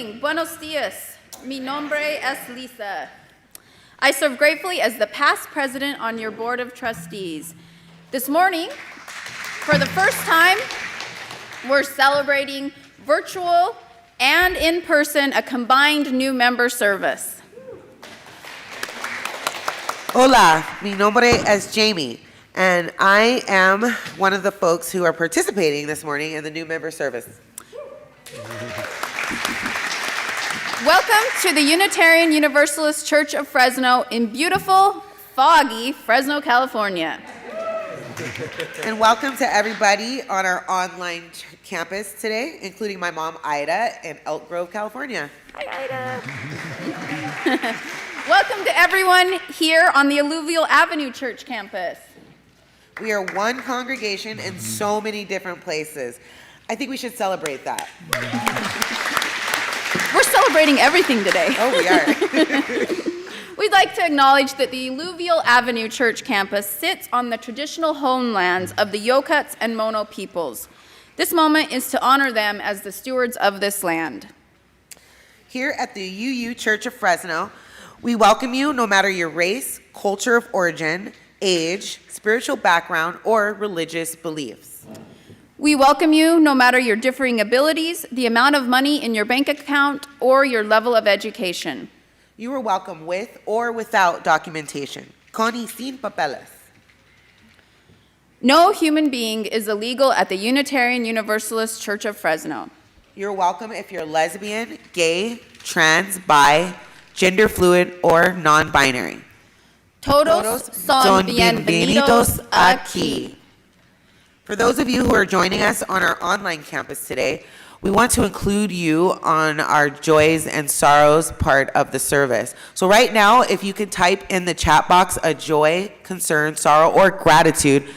morning. Buenos dias. Mi nombre es Lisa. I serve gratefully as the past president on your board of trustees. This morning, for the first time, we're celebrating virtual and in person a combined new member service. Hola, mi nombre es Jamie, and I am one of the folks who are participating this morning in the new member service. Welcome to the Unitarian Universalist Church of Fresno in beautiful, foggy Fresno, California. And welcome to everybody on our online campus today, including my mom, Ida, in Elk Grove, California. Hi, Ida. Welcome to everyone here on the Alluvial Avenue Church campus. We are one congregation in so many different places. I think we should celebrate that. We're celebrating everything today. Oh, we are. We'd like to acknowledge that the Alluvial Avenue Church campus sits on the traditional homelands of the Yokuts and Mono peoples. This moment is to honor them as the stewards of this land. Here at the UU Church of Fresno, we welcome you no matter your race, culture of origin, age, spiritual background, or religious beliefs. We welcome you no matter your differing abilities, the amount of money in your bank account, or your level of education. You are welcome with or without documentation. Con y sin papeles. No human being is illegal at the Unitarian Universalist Church of Fresno. You're welcome if you're lesbian, gay, trans, bi, gender fluid, or non-binary. Todos son bienvenidos aquí. For those of you who are joining us on our online campus today, we want to include you on our joys and sorrows part of the service. So right now, if you can type in the chat box a joy, concern, sorrow, or gratitude,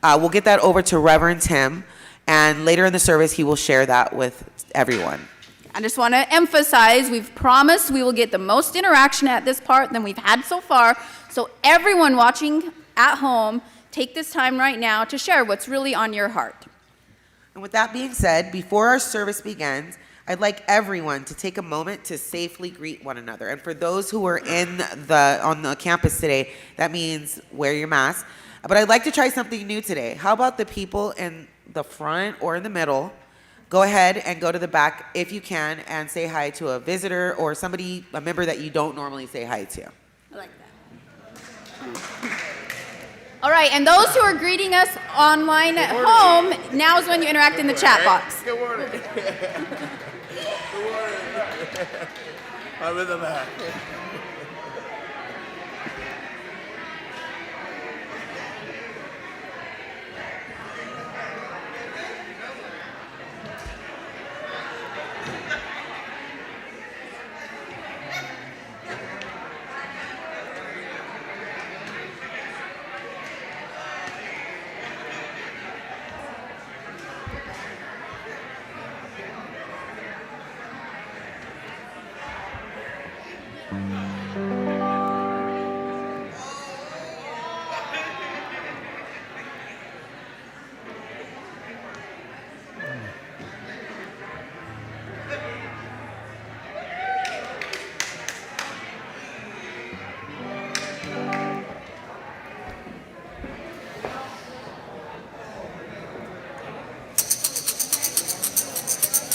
we'll get that over to Reverend Tim, and later in the service, he will share that with everyone. I just want to emphasize, we've promised we will get the most interaction at this part than we've had so far. So everyone watching at home, take this time right now to share what's really on your heart. And with that being said, before our service begins, I'd like everyone to take a moment to safely greet one another. And for those who are on the campus today, that means wear your mask. But I'd like to try something new today. How about the people in the front or in the middle? Go ahead and go to the back if you can and say hi to a visitor or somebody, a member that you don't normally say hi to. I like that. All right, and those who are greeting us online at home, now is when you interact in the chat box. Good morning. Good morning. I'm in the back.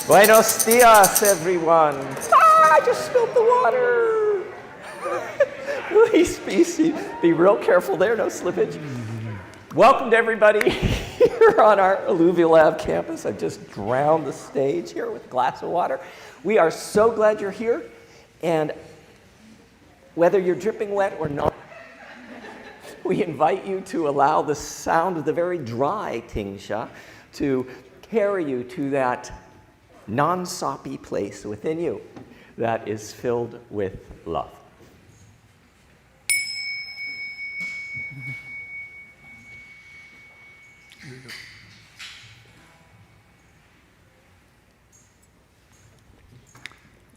Buenos dias, everyone. I just spilled the water. Please be real careful there, no slippage. Welcome to everybody here on our Alluvial Ave campus. I've just drowned the stage here with a glass of water. We are so glad you're here, and whether you're dripping wet or not, we invite you to allow the sound of the very dry tingsha to carry you to that non-soppy place within you that is filled with love.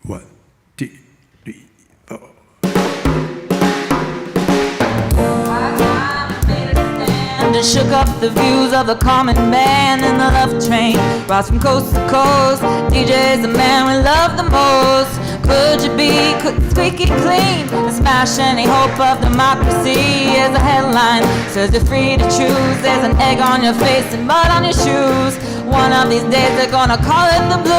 One, two, three, four. To shook up the views of the common man in the love train. Rides from coast to coast, DJ's the man we love the most. Could you be squeaky clean and smash any hope of democracy? As a headline says you're free to choose. There's an egg on your face and mud on your shoes. One of these days they're gonna call it the blues.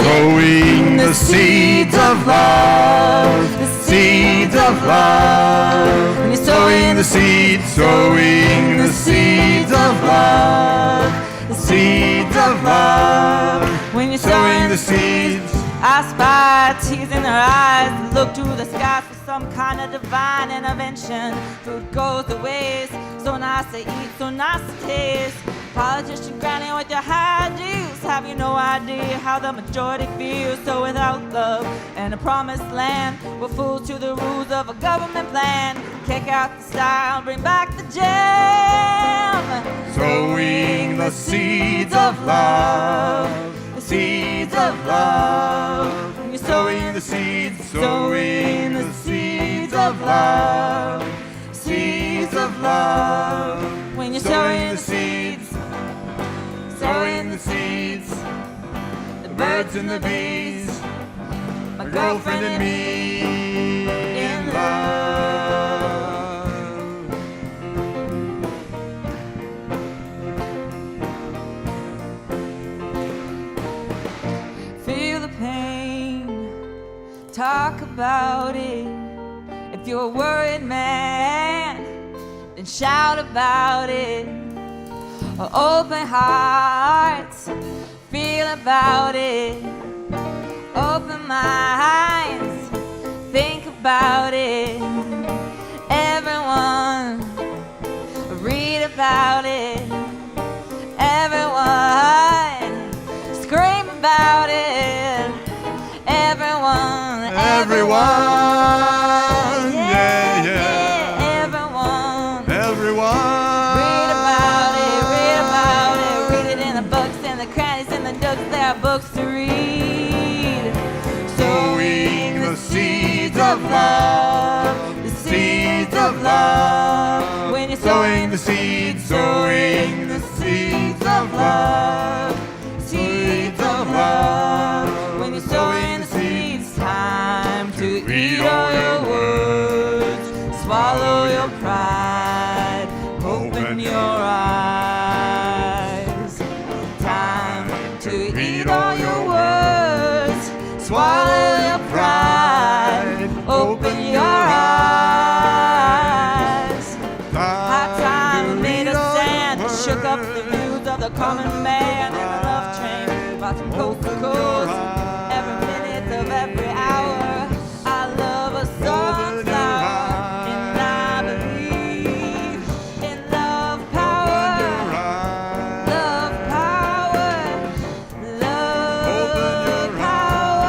Sowing the seeds of love, The seeds of love. When you're sowing the seeds, sowing the seeds of love, the seeds of love, When you're sowing the seeds. I spy tears in their eyes, look to the skies for some kind of divine intervention. Food goes to waste, so nice to eat, so nice to taste. Politician grinding with your high juice, have you no idea how the majority feels? So without love and a promised land, we're fools to the rules of a government plan. Kick out the style, bring back the jam. Sowing the seeds of love, The seeds of love. When you're Sowing the seeds, sowing the seeds of love, seeds of love. When you're Sowing the seeds, sowing the seeds. The birds and the bees, my girlfriend and me in love. Feel the pain, talk about it. If you're a worried man, then shout about it. Or open hearts, feel about it. Open minds, think about it. Everyone, read about it. Everyone, scream about it. Everyone, Everyone, yeah, yeah. Everyone, Everyone. read about it, read about it. Read it in the books and the crannies and the nooks. There are books to read. Sowing the seeds of love, the seeds of love. When you're Sowing the seeds, sowing the seeds of love, seeds of love. When you're sowing the seeds, time to eat all your words, swallow your pride, open your eyes. Time to eat all your words, swallow your pride, open your eyes. High time made a stand, shook up the views of the common man in the love train, brought from coast to coast, every minute of every hour. I love a sunflower, and I believe in love power, love power, love power.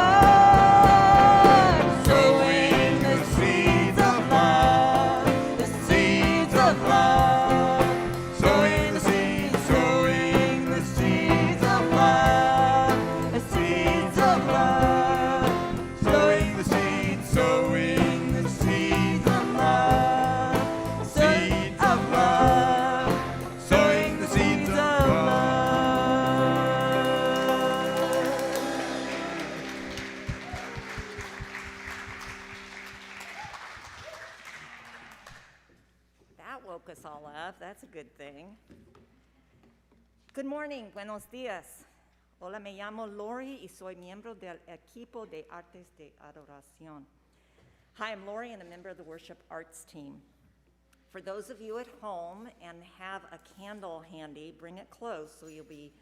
Sowing the seeds of love, the seeds of love. Sowing the seeds, sowing the seeds of love, The seeds of love. Sowing the seeds, sowing the seeds of love, seeds of love. Sowing the seeds of love. That woke us all up. That's a good thing. Good morning, buenos días. Hola, me llamo Lori y soy miembro del equipo de artes de adoración. Hi, I'm Lori and a member of the worship arts team. For those of you at home and have a candle handy, bring it close so you'll be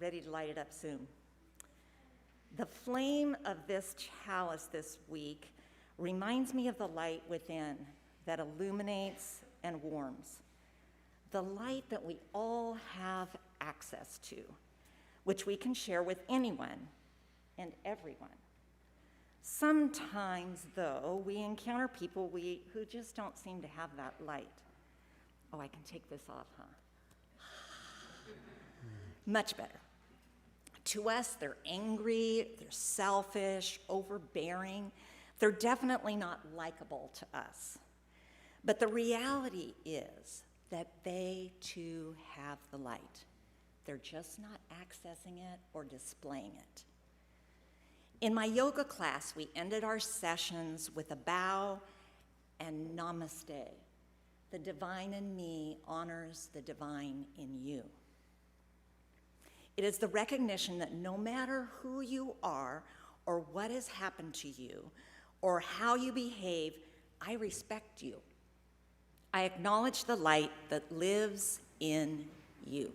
ready to light it up soon. The flame of this chalice this week reminds me of the light within that illuminates and warms. The light that we all have access to, which we can share with anyone and everyone. Sometimes, though, we encounter people who just don't seem to have that light. Oh, I can take this off, huh? Much better. To us, they're angry, they're selfish, overbearing. They're definitely not likable to us. But the reality is that they too have the light. They're just not accessing it or displaying it. In my yoga class, we ended our sessions with a bow and namaste. The divine in me honors the divine in you. It is the recognition that no matter who you are or what has happened to you or how you behave, I respect you. I acknowledge the light that lives in you.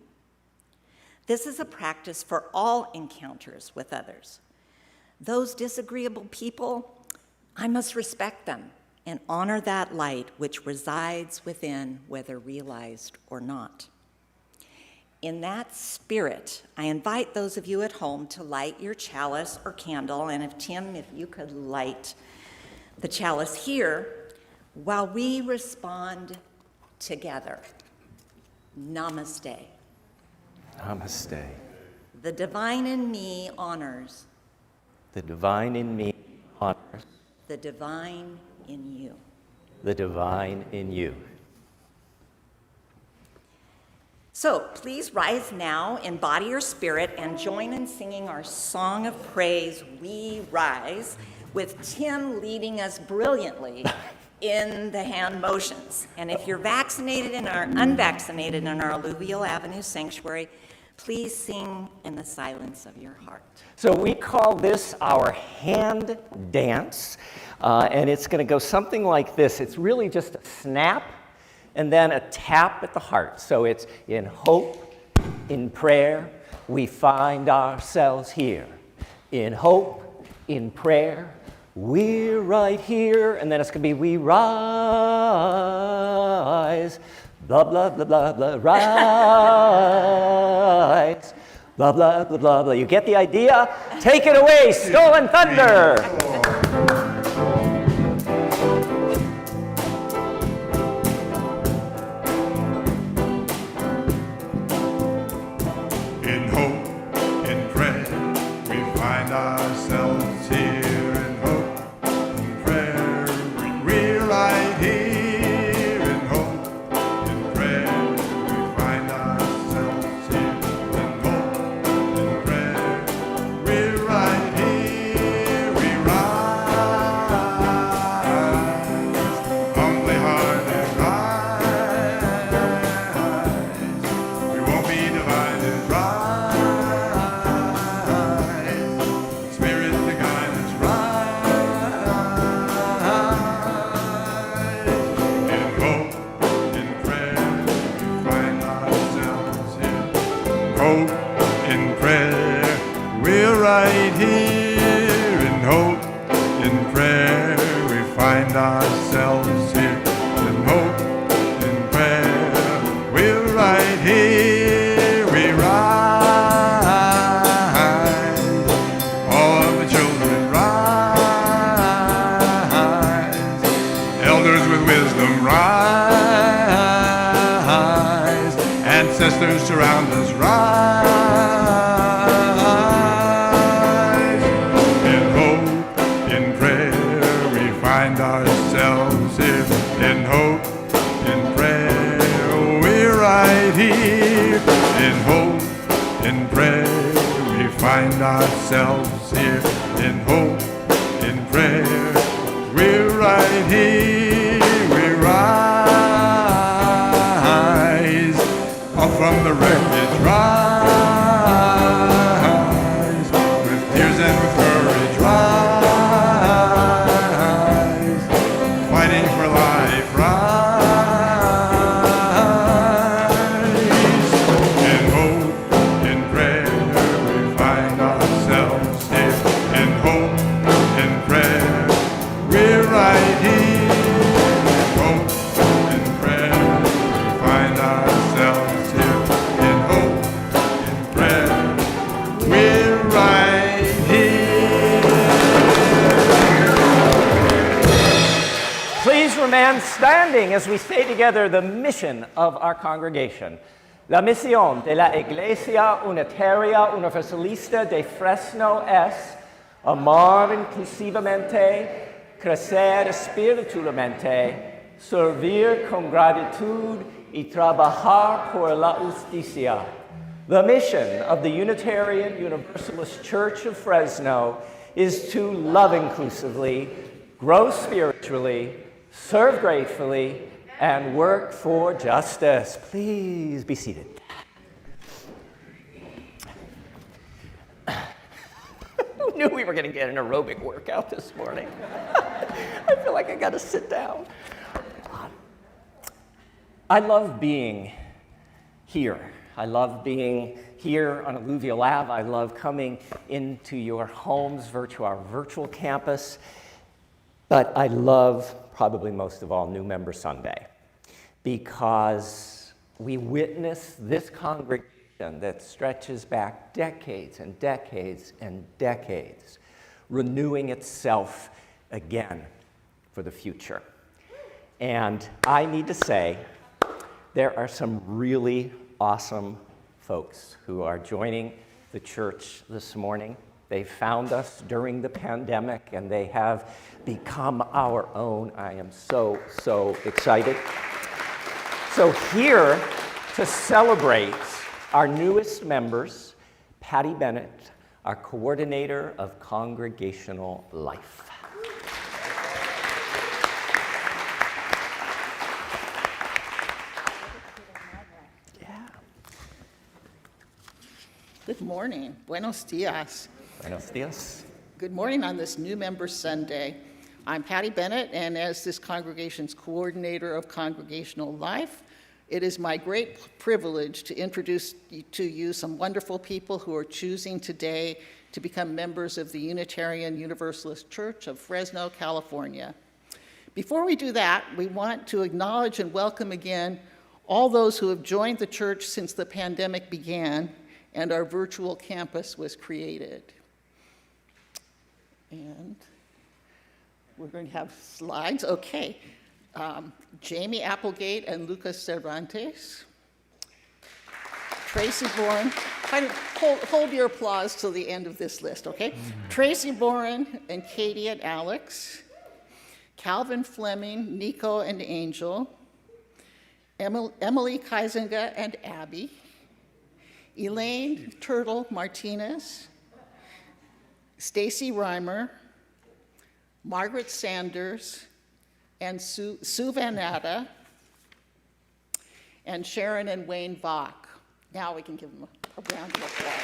This is a practice for all encounters with others. Those disagreeable people, I must respect them and honor that light which resides within, whether realized or not. In that spirit, I invite those of you at home to light your chalice or candle, and if you could light the chalice here, while we respond together. Namaste. Namaste. The divine in me honors The divine in me honors the divine in you. the divine in you. So please rise now in body or spirit and join in singing our song of praise, We Rise, with Tim leading us brilliantly in the hand motions. And if you're vaccinated and are unvaccinated in our Alluvial Avenue sanctuary, please sing in the silence of your heart. So we call this our hand dance, and it's going to go something like this. It's really just a snap and then a tap at the heart. So it's in hope, in prayer, we find ourselves here. In hope, in prayer, we're right here. And then it's going to be we rise, blah, blah, blah, blah, blah, rise, blah, blah, blah, blah, blah. You get the idea? Take it away, Stolen Thunder. In hope, in prayer, we find ourselves here. In hope, in prayer, we're right here. In hope, in prayer, we find ourselves here. In hope, in prayer, we're right here. We rise, humbly hearted rise. We won't be divided. Rise, Spirit to guide us. Rise, in hope, in prayer, we find ourselves here. Hope, in prayer, we're right here. In hope, in prayer, we find ourselves here. In hope, in prayer, we're right here. We rise, all of the children rise, elders with wisdom rise, ancestors surround us rise. In hope, in prayer, we find ourselves here. In hope, in prayer, we're right here. In hope, in prayer, we find ourselves here. In hope, in prayer, we're right here. We rise up from the wreckage, rise with tears and with courage, rise fighting for life, rise. In hope, in prayer, we find ourselves here. In hope, in prayer, we're right here. In hope, in prayer, we find ourselves here. In hope, in prayer, we're right here. Please remain standing as we say together the mission of our congregation. La misión de la Iglesia Unitaria Universalista de Fresno es amar inclusivamente, crecer espiritualmente, servir con gratitud y trabajar por la justicia. The mission of the Unitarian Universalist Church of Fresno is to love inclusively, grow spiritually, serve gratefully, and work for justice. Please be seated. Who knew we were going to get an aerobic workout this morning? I feel like I got to sit down. I love being here. I love being here on Alluvial Ave. I love coming into your homes, to our virtual campus. But I love, probably most of all, New Member Sunday, because we witness this congregation that stretches back decades and decades and decades, renewing itself again for the future. And I need to say, there are some really awesome folks who are joining the church this morning. They found us during the pandemic, and they have become our own. I am so, so excited. So here to celebrate our newest members, Patty Bennett, our coordinator of congregational life. Good morning. Buenos dias. Buenos dias. Good morning on this New Member Sunday. I'm Patty Bennett, and as this congregation's coordinator of congregational life, it is my great privilege to introduce to you some wonderful people who are choosing today to become members of the Unitarian Universalist Church of Fresno, California. Before we do that, we want to acknowledge and welcome again all those who have joined the church since the pandemic began and our virtual campus was created. And we're going to have slides. Okay. Jamie Applegate and Lucas Cervantes. Tracy Bourne. Hold your applause till the end of this list, okay? Tracy Bourne and Katie and Alex. Calvin Fleming, Nico and Angel. Emily Kaisenga and Abby. Elaine Turtle Martinez, Stacy Reimer, Margaret Sanders, and Sue Vanata, and Sharon and Wayne Bach. Now we can give them a round of applause.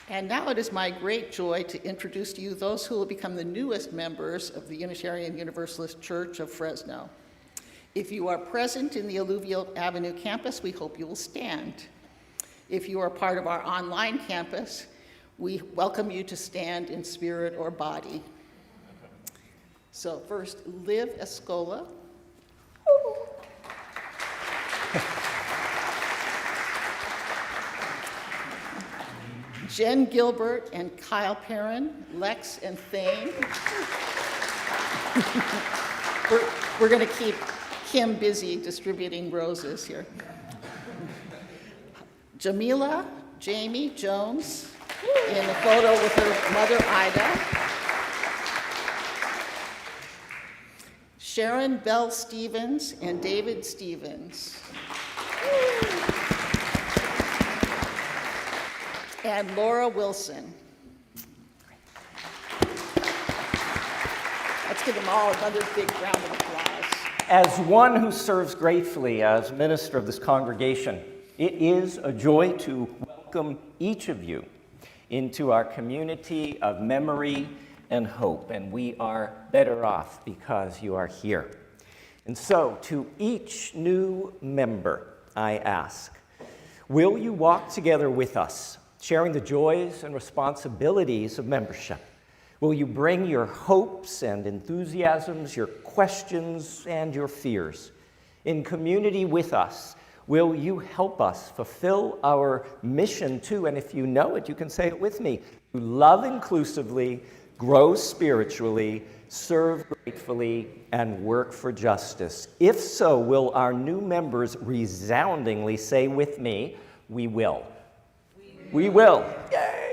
And now it is my great joy to introduce to you those who will become the newest members of the Unitarian Universalist Church of Fresno. If you are present in the Alluvial Avenue campus, we hope you will stand. If you are part of our online campus, we welcome you to stand in spirit or body. So first, Liv Escola. Jen Gilbert and Kyle Perrin, Lex and Thane. We're going to keep Kim busy distributing roses here. Jamila, Jamie Jones, in the photo with her mother, Ida. Sharon Bell Stevens and David Stevens. And Laura Wilson. Let's give them all another big round of applause. As one who serves gratefully as minister of this congregation, it is a joy to welcome each of you into our community of memory and hope, and we are better off because you are here. And so, to each new member, I ask, will you walk together with us, sharing the joys and responsibilities of membership? Will you bring your hopes and enthusiasms, your questions and your fears? In community with us, will you help us fulfill our mission too? And if you know it, you can say it with me. To love inclusively, grow spiritually, serve gratefully, and work for justice. If so, will our new members resoundingly say with me, we will. We will. Yay!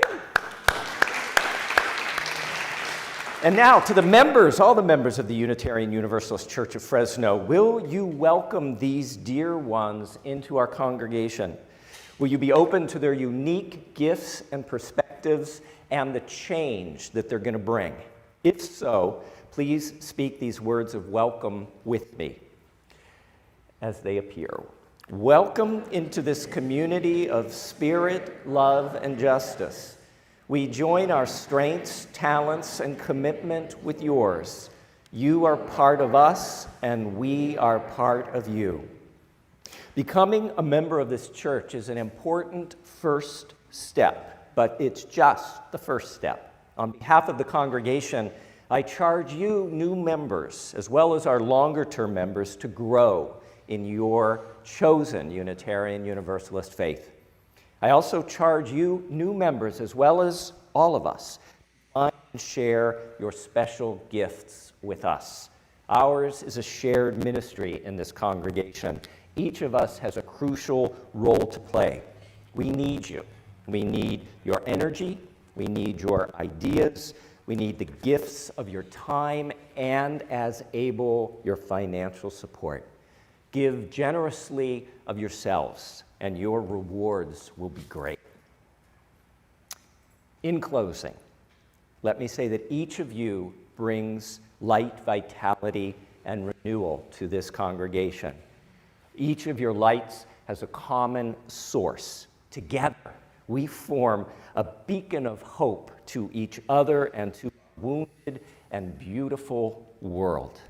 And now to the members, all the members of the Unitarian Universalist Church of Fresno, will you welcome these dear ones into our congregation? Will you be open to their unique gifts and perspectives and the change that they're going to bring? If so, please speak these words of welcome with me as they appear. Welcome into this community of spirit, love, and justice. We join our strengths, talents, and commitment with yours. You are part of us, and we are part of you. Becoming a member of this church is an important first step, but it's just the first step. On behalf of the congregation, I charge you new members, as well as our longer-term members, to grow in your chosen Unitarian Universalist faith. I also charge you new members, as well as all of us, to find and share your special gifts with us. Ours is a shared ministry in this congregation. Each of us has a crucial role to play. We need you. We need your energy. We need your ideas. We need the gifts of your time and, as able, your financial support. Give generously of yourselves, and your rewards will be great. In closing, let me say that each of you brings light, vitality, and renewal to this congregation. Each of your lights has a common source. Together, we form a beacon of hope to each other and to a wounded and beautiful world.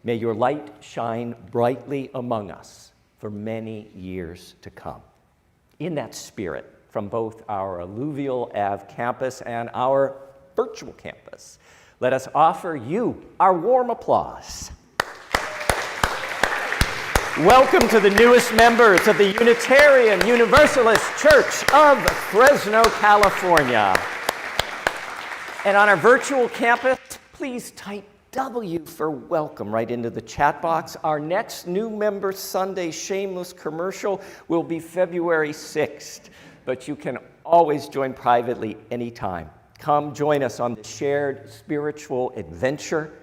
May your light shine brightly among us for many years to come. In that spirit, from both our Alluvial Ave campus and our virtual campus, let us offer you our warm applause. Welcome to the newest members of the Unitarian Universalist Church of Fresno, California. And on our virtual campus, please type W for welcome right into the chat box. Our next new member Sunday shameless commercial will be February 6th, but you can always join privately anytime. Come join us on the shared spiritual adventure.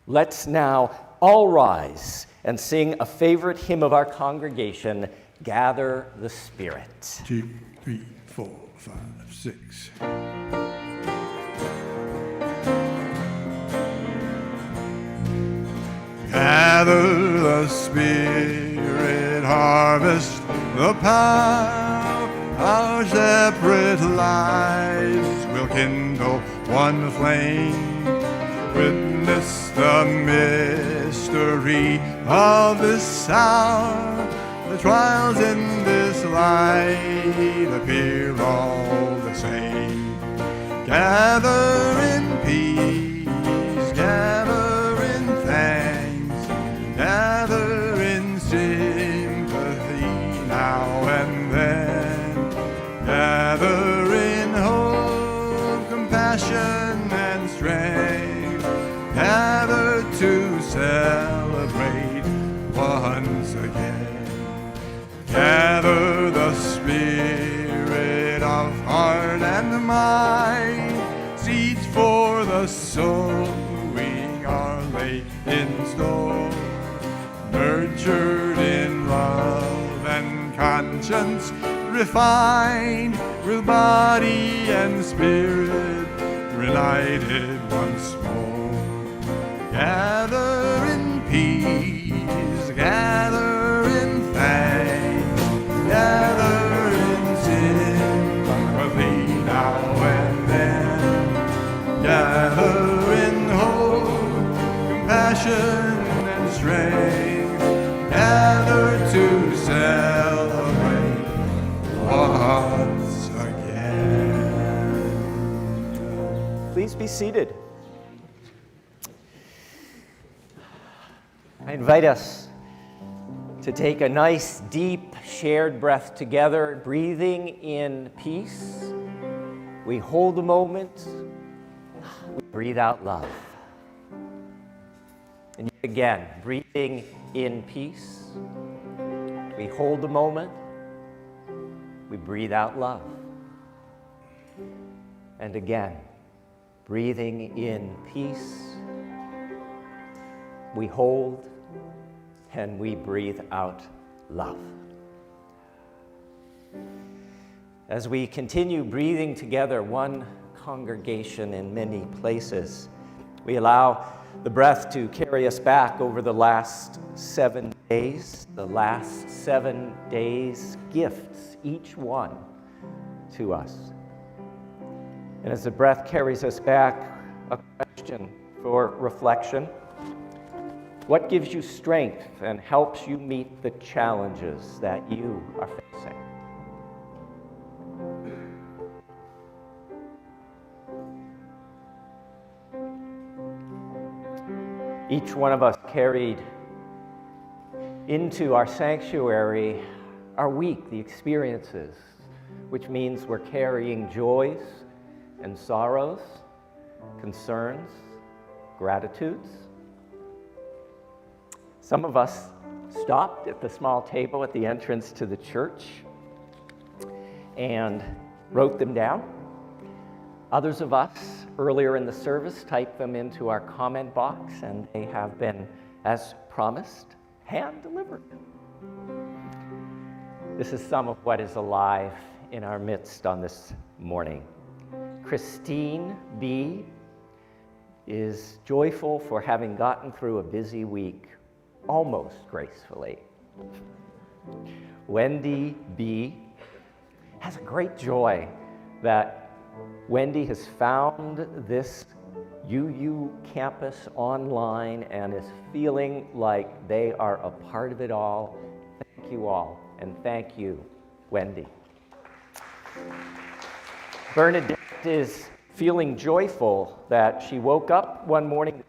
Let's now all rise and sing a favorite hymn of our congregation, Gather the Spirit. 2, 3, 4, 5, 6. Gather the Spirit, harvest the power. Our separate lives will kindle one flame. Witness the mystery of this hour. The trials in this light appear all the same. Gather in peace, gather in thanks, gather in sympathy now and then. Gather in hope, compassion, and strength. Gather to celebrate once again. Gather the spirit of heart and mind. Seeds for the sowing are laid in store. Nurtured in love and conscience refined, with body and spirit reunited once more. Gather in peace, gather in thanks, gather in sympathy now and then. Gather in hope, compassion, and strength. Gather to celebrate once again. Please be seated. I invite us to take a nice, deep, shared breath together, breathing in peace. We hold a moment, we breathe out love. And yet again, breathing in peace, we hold a moment, we breathe out love. And again, breathing in peace, we hold and we breathe out love. As we continue breathing together, one congregation in many places, we allow the breath to carry us back over the last 7 days, the last 7 days' gifts, each one to us. And as the breath carries us back, a question for reflection. What gives you strength and helps you meet the challenges that you are facing? Each one of us carried into our sanctuary our week, the experiences, which means we're carrying joys and sorrows, concerns, gratitudes. Some of us stopped at the small table at the entrance to the church and wrote them down. Others of us, earlier in the service, typed them into our comment box, and they have been, as promised, hand-delivered. This is some of what is alive in our midst on this morning. Christine B. is joyful for having gotten through a busy week almost gracefully. Wendy B. has a great joy that Wendy has found this UU campus online and is feeling like they are a part of it all. Thank you all, and thank you, Wendy. Bernadette is feeling joyful that she woke up one morning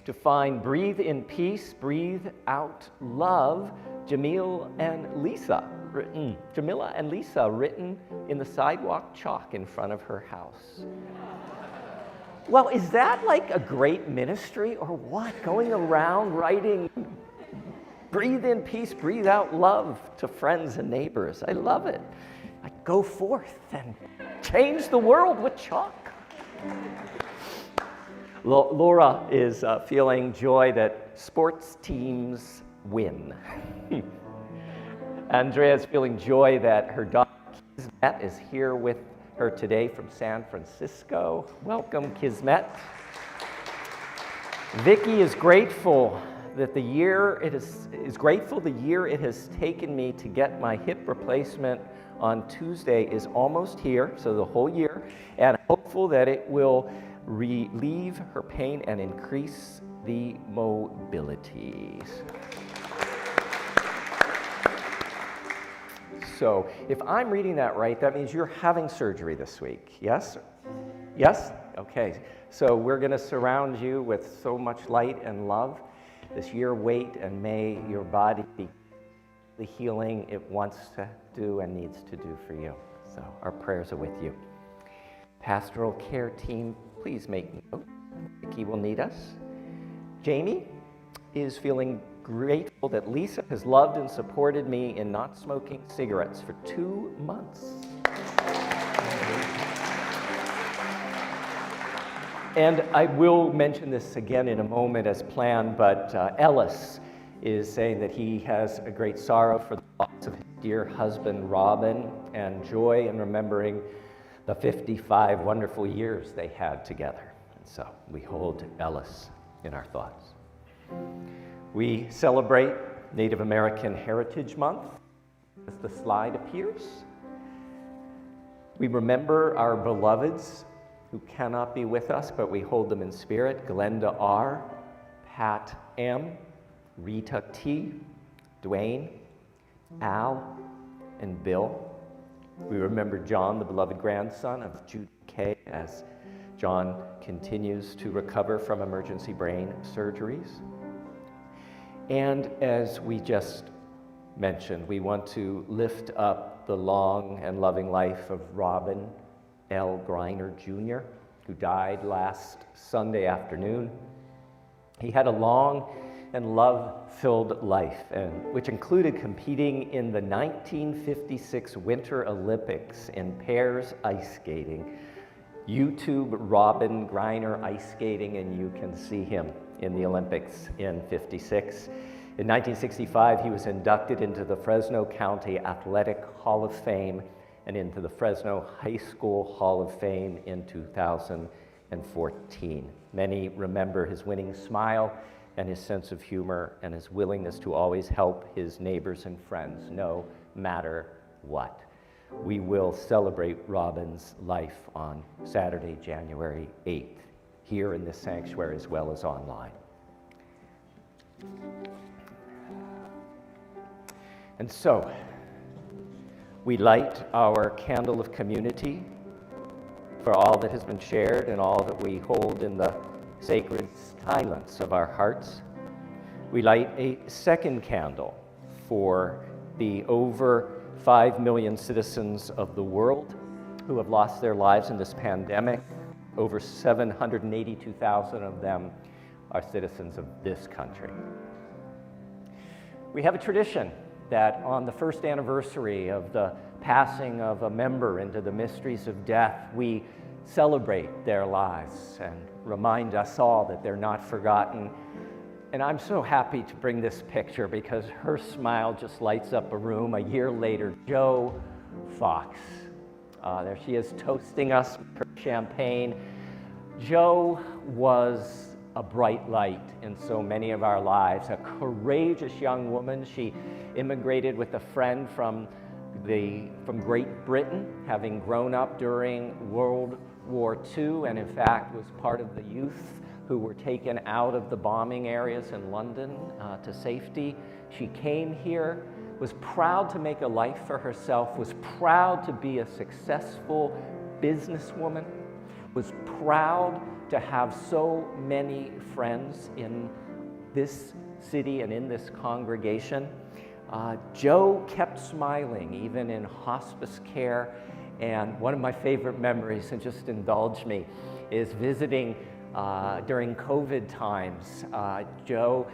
to find breathe in peace, breathe out love, Jamila and Lisa written in the sidewalk chalk in front of her house. Well, is that like a great ministry or what? Going around writing breathe in peace, breathe out love to friends and neighbors. I love it. Like, go forth and change the world with chalk. Laura is feeling joy that sports teams win. Andrea is feeling joy that her daughter Kismet is here with her today from San Francisco. Welcome, Kismet. Vicky is grateful that the year it has taken me to get my hip replacement on Tuesday is almost here, so the whole year, and hopeful that it will relieve her pain and increase the mobility. So if I'm reading that right, that means you're having surgery this week, yes? Yes? Okay. So we're going to surround you with so much light and love this year. Wait, and may your body be the healing it wants to do and needs to do for you. So our prayers are with you. Pastoral care team, please make note. Vicky will need us. Jamie is feeling grateful that Lisa has loved and supported me in not smoking cigarettes for 2 months. And I will mention this again in a moment as planned, but Ellis is saying that he has a great sorrow for the loss of his dear husband, Robin, and joy in remembering the 55 wonderful years they had together. And so we hold Ellis in our thoughts. We celebrate Native American Heritage Month, as the slide appears. We remember our beloveds who cannot be with us, but we hold them in spirit. Glenda R., Pat M., Rita T., Dwayne, Al, and Bill. We remember John, the beloved grandson of Judy K., as John continues to recover from emergency brain surgeries. And as we just mentioned, we want to lift up the long and loving life of Robin L. Griner Jr., who died last Sunday afternoon. He had a long and love-filled life, which included competing in the 1956 Winter Olympics in pairs ice skating. YouTube Robin Griner ice skating, and you can see him in the Olympics in '56. In 1965, he was inducted into the Fresno County Athletic Hall of Fame and into the Fresno High School Hall of Fame in 2014. Many remember his winning smile and his sense of humor and his willingness to always help his neighbors and friends, no matter what. We will celebrate Robin's life on Saturday, January 8th, here in this sanctuary as well as online. And so, we light our candle of community for all that has been shared and all that we hold in the sacred silence of our hearts. We light a second candle for the over 5 million citizens of the world who have lost their lives in this pandemic. Over 782,000 of them are citizens of this country. We have a tradition that on the first anniversary of the passing of a member into the mysteries of death, we celebrate their lives and remind us all that they're not forgotten. And I'm so happy to bring this picture because her smile just lights up a room. A year later, Jo Fox. There she is toasting us with her champagne. Jo was a bright light in so many of our lives, a courageous young woman. She immigrated with a friend from Great Britain, having grown up during World War II, and in fact was part of the youth who were taken out of the bombing areas in London to safety. She came here, was proud to make a life for herself, was proud to be a successful businesswoman, was proud to have so many friends in this city and in this congregation. Jo kept smiling even in hospice care, and one of my favorite memories, and just indulge me, is visiting during COVID times. Jo's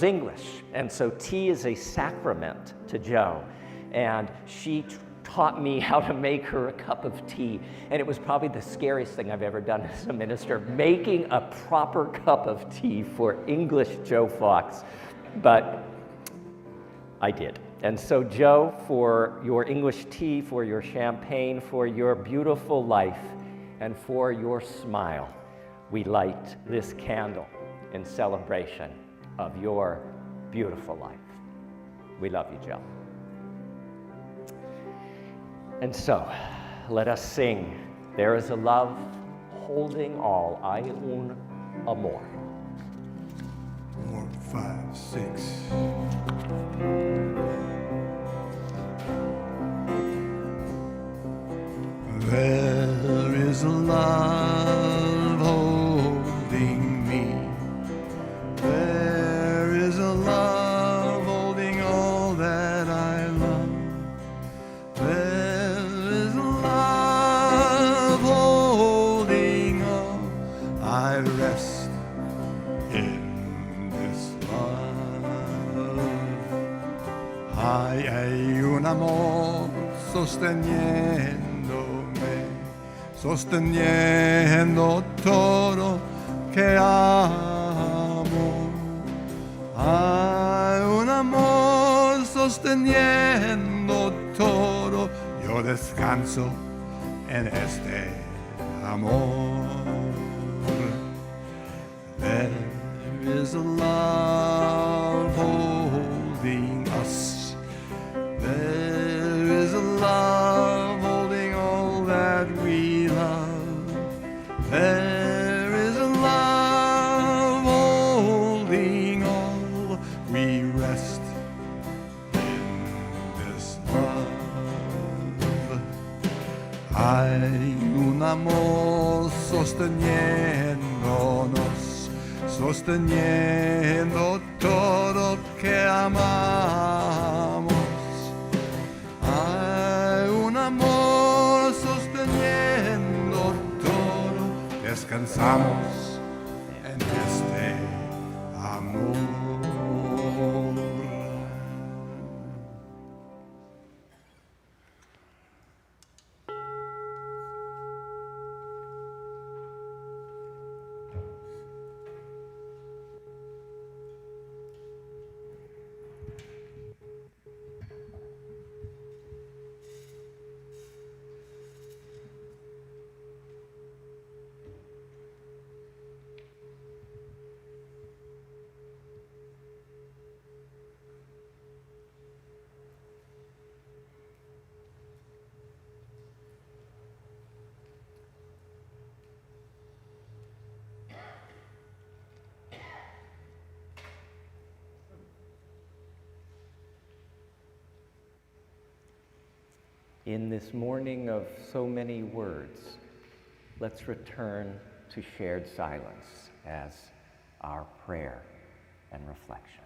English, and so tea is a sacrament to Jo, and she taught me how to make her a cup of tea, and it was probably the scariest thing I've ever done as a minister, making a proper cup of tea for English Jo Fox, but I did. And so Jo, for your English tea, for your champagne, for your beautiful life, and for your smile, we light this candle in celebration of your beautiful life. We love you, Jo. And so, let us sing, There is a Love Holding All, Hay un Amor. 4, 5, 6. There is a love holding me. There is a love holding all that I love. There is a love holding all. I rest in this love. Hay un amor sosteniendo todo que amo. Hay un amor sosteniendo todo. Yo descanso en este amor. There is a love holding us. There is a love holding all that we love. There is a love holding all. We rest in this love. Hay un amor sosteniéndonos, sosteniendo todo que amamos. Hay un amor sosteniendo todo. Descansamos en este amor. In this morning of so many words, let's return to shared silence as our prayer and reflection.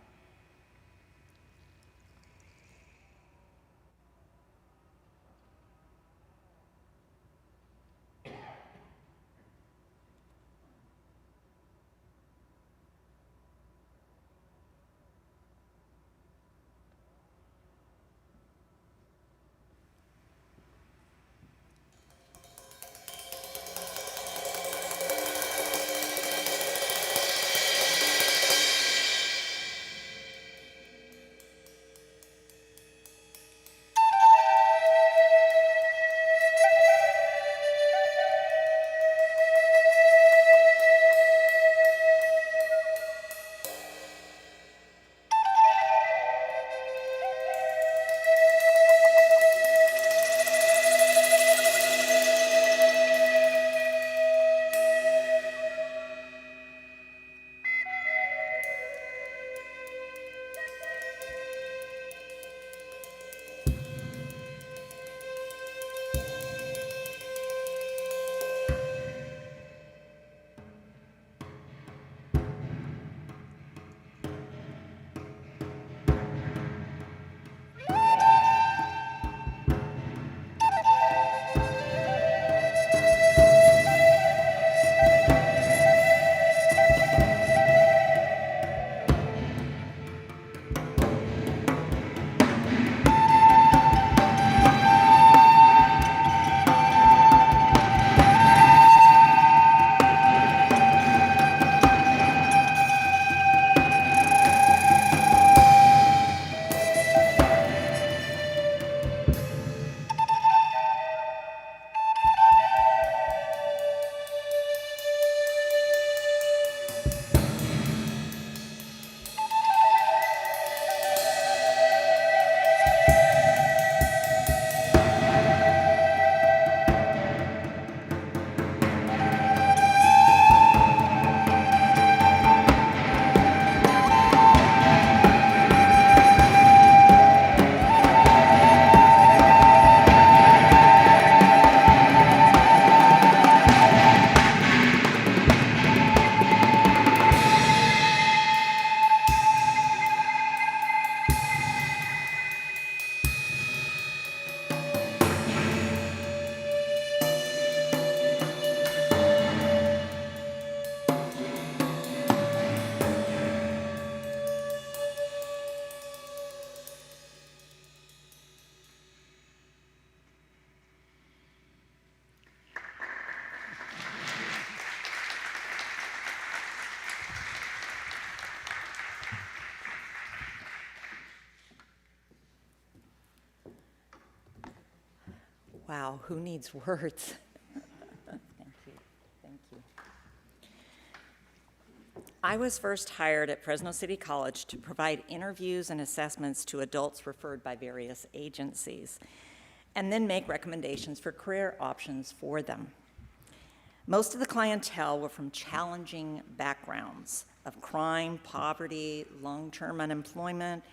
Wow, who needs words? Thank you. Thank you. I was first hired at Fresno City College to provide interviews and assessments to adults referred by various agencies, and then make recommendations for career options for them. Most of the clientele were from challenging backgrounds of crime, poverty, long-term unemployment,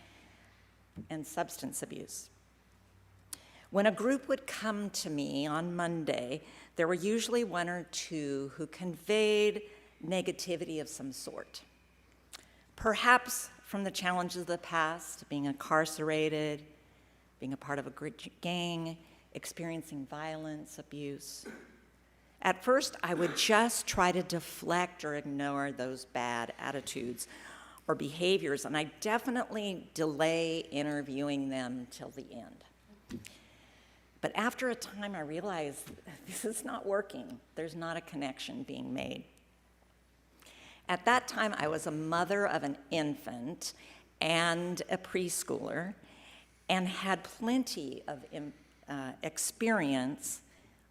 and substance abuse. When a group would come to me on Monday, there were usually one or two who conveyed negativity of some sort. Perhaps from the challenges of the past, being incarcerated, being a part of a gang, experiencing violence, abuse. At first, I would just try to deflect or ignore those bad attitudes or behaviors, and I definitely delay interviewing them till the end. But after a time, I realized this is not working. There's not a connection being made. At that time, I was a mother of an infant and a preschooler and had plenty of experience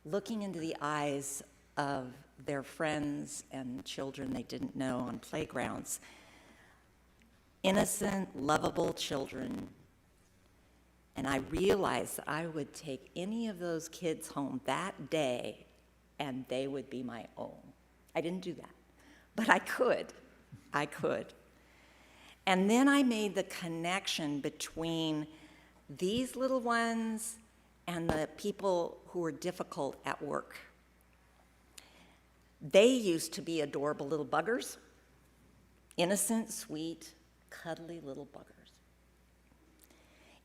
looking into the eyes of their friends and children they didn't know on playgrounds. Innocent, lovable children. And I realized that I would take any of those kids home that day and they would be my own. I didn't do that, but I could. And then I made the connection between these little ones and the people who were difficult at work. They used to be adorable little buggers, innocent, sweet, cuddly little buggers.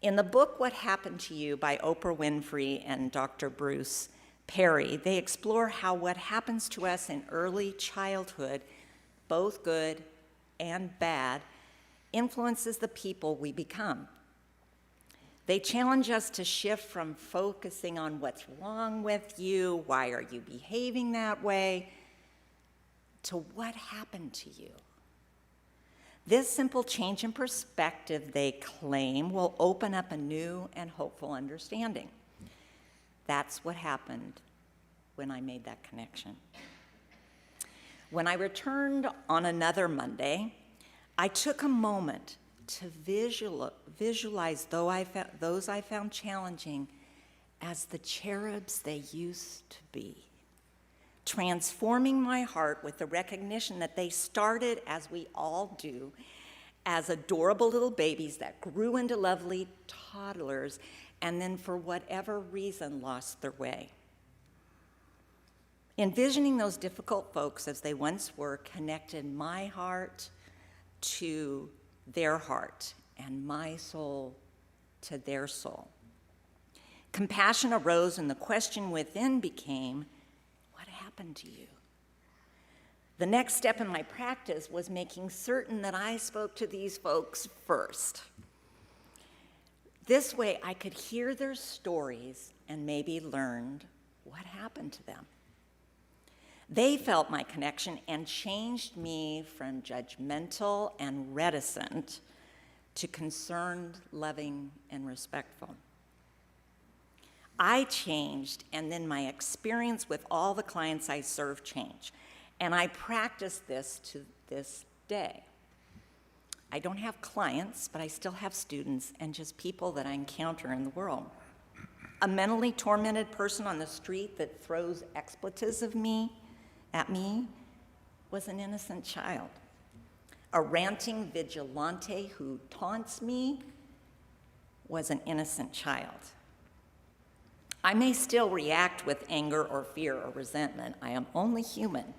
In the book, What Happened to You by Oprah Winfrey and Dr. Bruce Perry, they explore how what happens to us in early childhood, both good and bad, influences the people we become. They challenge us to shift from focusing on what's wrong with you, why are you behaving that way, to what happened to you. This simple change in perspective, they claim, will open up a new and hopeful understanding. That's what happened when I made that connection. When I returned on another Monday, I took a moment to visualize those I found challenging as the cherubs they used to be, transforming my heart with the recognition that they started, as we all do, as adorable little babies that grew into lovely toddlers and then for whatever reason lost their way. Envisioning those difficult folks as they once were connected my heart to their heart and my soul to their soul. Compassion arose and the question within became, what happened to you? The next step in my practice was making certain that I spoke to these folks first. This way I could hear their stories and maybe learned what happened to them. They felt my connection and changed me from judgmental and reticent to concerned, loving, and respectful. I changed, and then my experience with all the clients I serve changed. And I practice this to this day. I don't have clients, but I still have students and just people that I encounter in the world. A mentally tormented person on the street that throws expletives at me was an innocent child. A ranting vigilante who taunts me was an innocent child. I may still react with anger or fear or resentment. I am only human.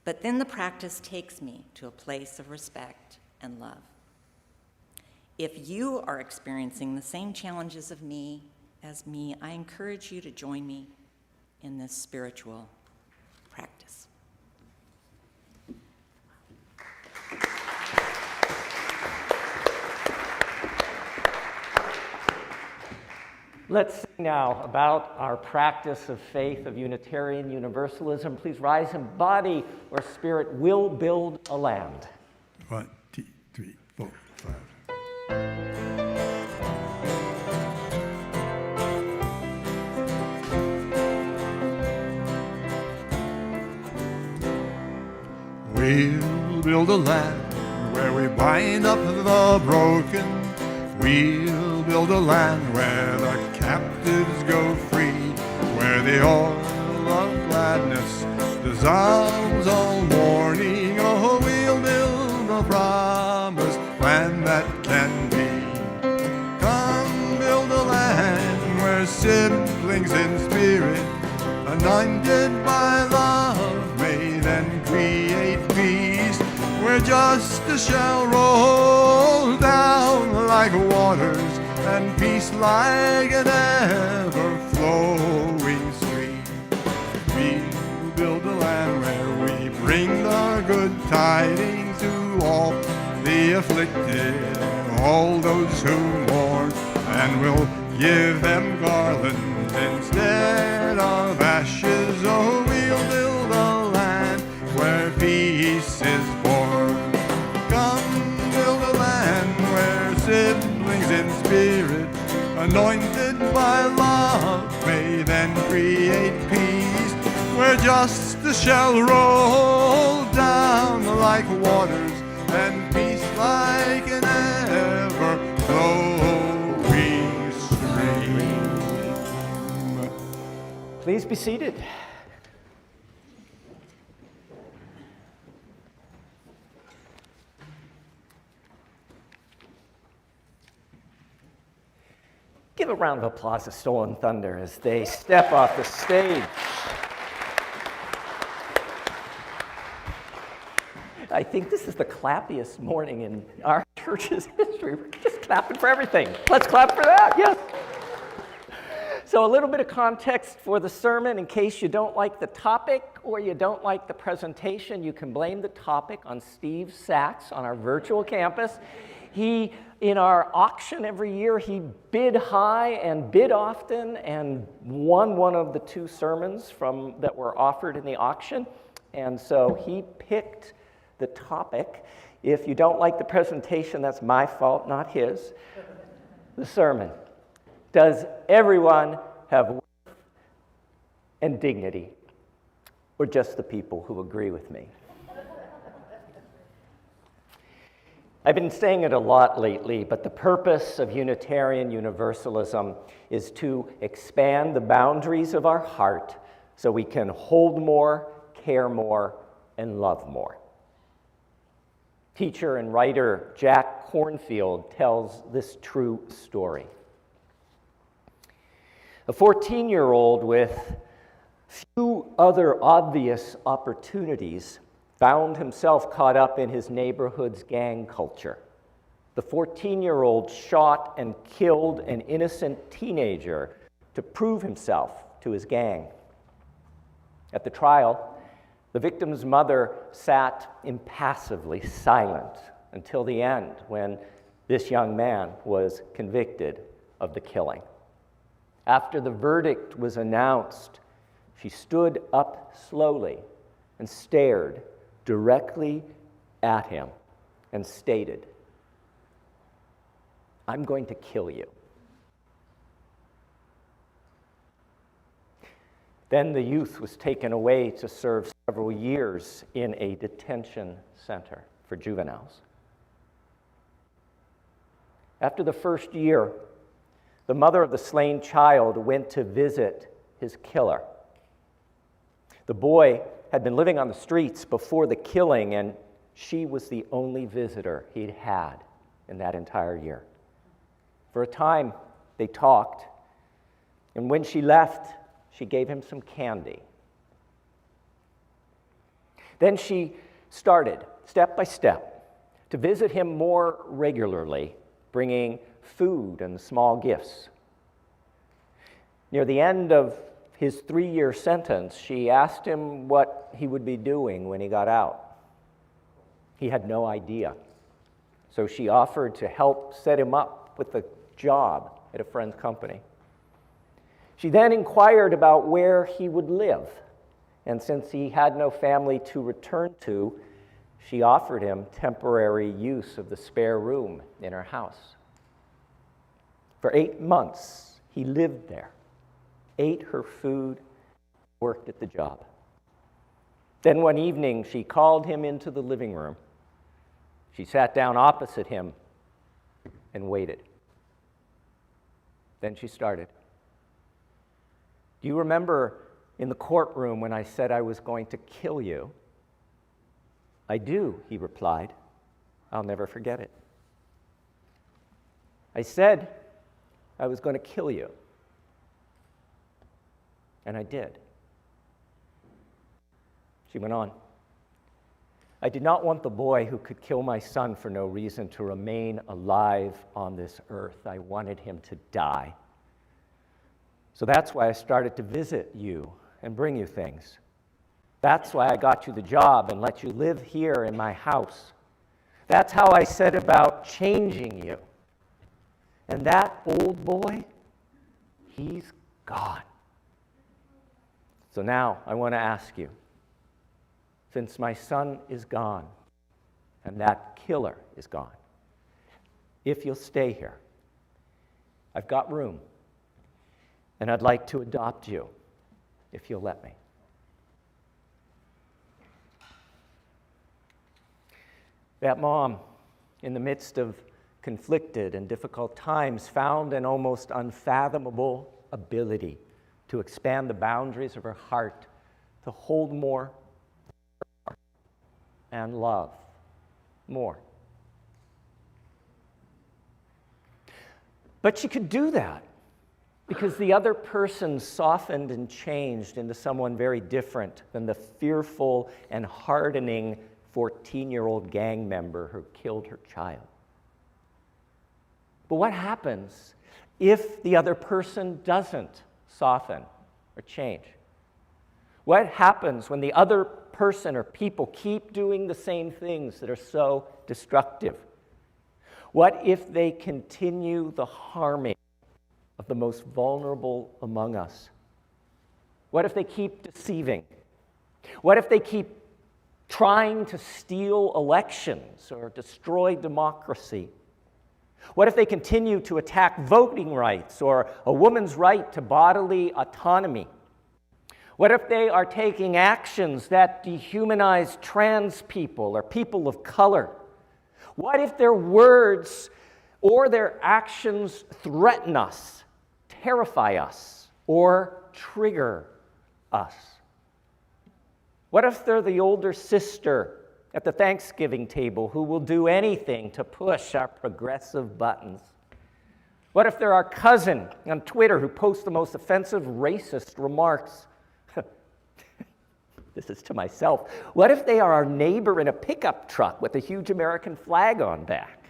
But then the practice takes me to a place of respect and love. If you are experiencing the same challenges of me as me, I encourage you to join me in this spiritual practice. Let's sing now about our practice of faith of Unitarian Universalism. Please rise, and body or spirit will build a land. 1, 2, 3, 4, 5. We'll build a land where we bind up the broken. We'll build a land where the captives go free, where the oil of gladness dissolves all mourning. Oh, we'll build a promised land that can be. Come build a land where siblings in spirit, anointed by love, may then create peace, where justice shall roll down like waters, and peace like an ever-flowing stream. We'll build a land where we bring the good tidings to all the afflicted, all those who mourn, and we'll give them garlands instead of ashes. Oh, we'll build a land where peace is born. Come build a land where siblings in spirit, anointed by love, may then create peace, where justice shall roll down like waters, and peace like an ever-flowing stream. Please be seated. Give a round of applause to Stolen Thunder as they step off the stage. I think this is the clappiest morning in our church's history. We're just clapping for everything. Let's clap for that, yes. So a little bit of context for the sermon in case you don't like the topic or you don't like the presentation. You can blame the topic on Steve Sachs on our virtual campus. In our auction every year, he bid high and bid often and won one of the two sermons that were offered in the auction. And so he picked the topic. If you don't like the presentation, that's my fault, not his. The sermon. Does everyone have worth and dignity, or just the people who agree with me? I've been saying it a lot lately, but the purpose of Unitarian Universalism is to expand the boundaries of our heart so we can hold more, care more, and love more. Teacher and writer Jack Kornfield tells this true story. A 14-year-old with few other obvious opportunities found himself caught up in his neighborhood's gang culture. The 14-year-old shot and killed an innocent teenager to prove himself to his gang. At the trial, the victim's mother sat impassively silent until the end when this young man was convicted of the killing. After the verdict was announced, she stood up slowly and stared directly at him and stated, "I'm going to kill you." Then the youth was taken away to serve several years in a detention center for juveniles. After the first year, the mother of the slain child went to visit his killer. The boy had been living on the streets before the killing, and she was the only visitor he'd had in that entire year. For a time, they talked, and when she left, she gave him some candy. Then she started, step by step, to visit him more regularly, bringing food and small gifts. Near the end of his 3-year sentence, she asked him what he would be doing when he got out. He had no idea, so she offered to help set him up with a job at a friend's company. She then inquired about where he would live, and since he had no family to return to, she offered him temporary use of the spare room in her house. For 8 months, he lived there, ate her food, worked at the job. Then one evening, she called him into the living room. She sat down opposite him and waited. Then she started. "Do you remember in the courtroom when I said I was going to kill you?" "I do," he replied. "I'll never forget it." "I said I was going to kill you. And I did." She went on. "I did not want the boy who could kill my son for no reason to remain alive on this earth. I wanted him to die. So that's why I started to visit you and bring you things. That's why I got you the job and let you live here in my house. That's how I set about changing you. And that old boy, he's gone. So now I want to ask you, since my son is gone and that killer is gone, if you'll stay here, I've got room, and I'd like to adopt you if you'll let me." That mom, in the midst of conflicted and difficult times, found an almost unfathomable ability to expand the boundaries of her heart, to hold more and love more. But she could do that Because the other person softened and changed into someone very different than the fearful and hardening 14-year-old gang member who killed her child. But what happens if the other person doesn't soften or change? What happens when the other person or people keep doing the same things that are so destructive? What if they continue the harming of the most vulnerable among us? What if they keep deceiving? What if they keep trying to steal elections or destroy democracy? What if they continue to attack voting rights or a woman's right to bodily autonomy? What if they are taking actions that dehumanize trans people or people of color? What if their words or their actions threaten us, terrify us, or trigger us? What if they're the older sister at the Thanksgiving table who will do anything to push our progressive buttons? What if they're our cousin on Twitter who posts the most offensive racist remarks? This is to myself. What if they are our neighbor in a pickup truck with a huge American flag on back?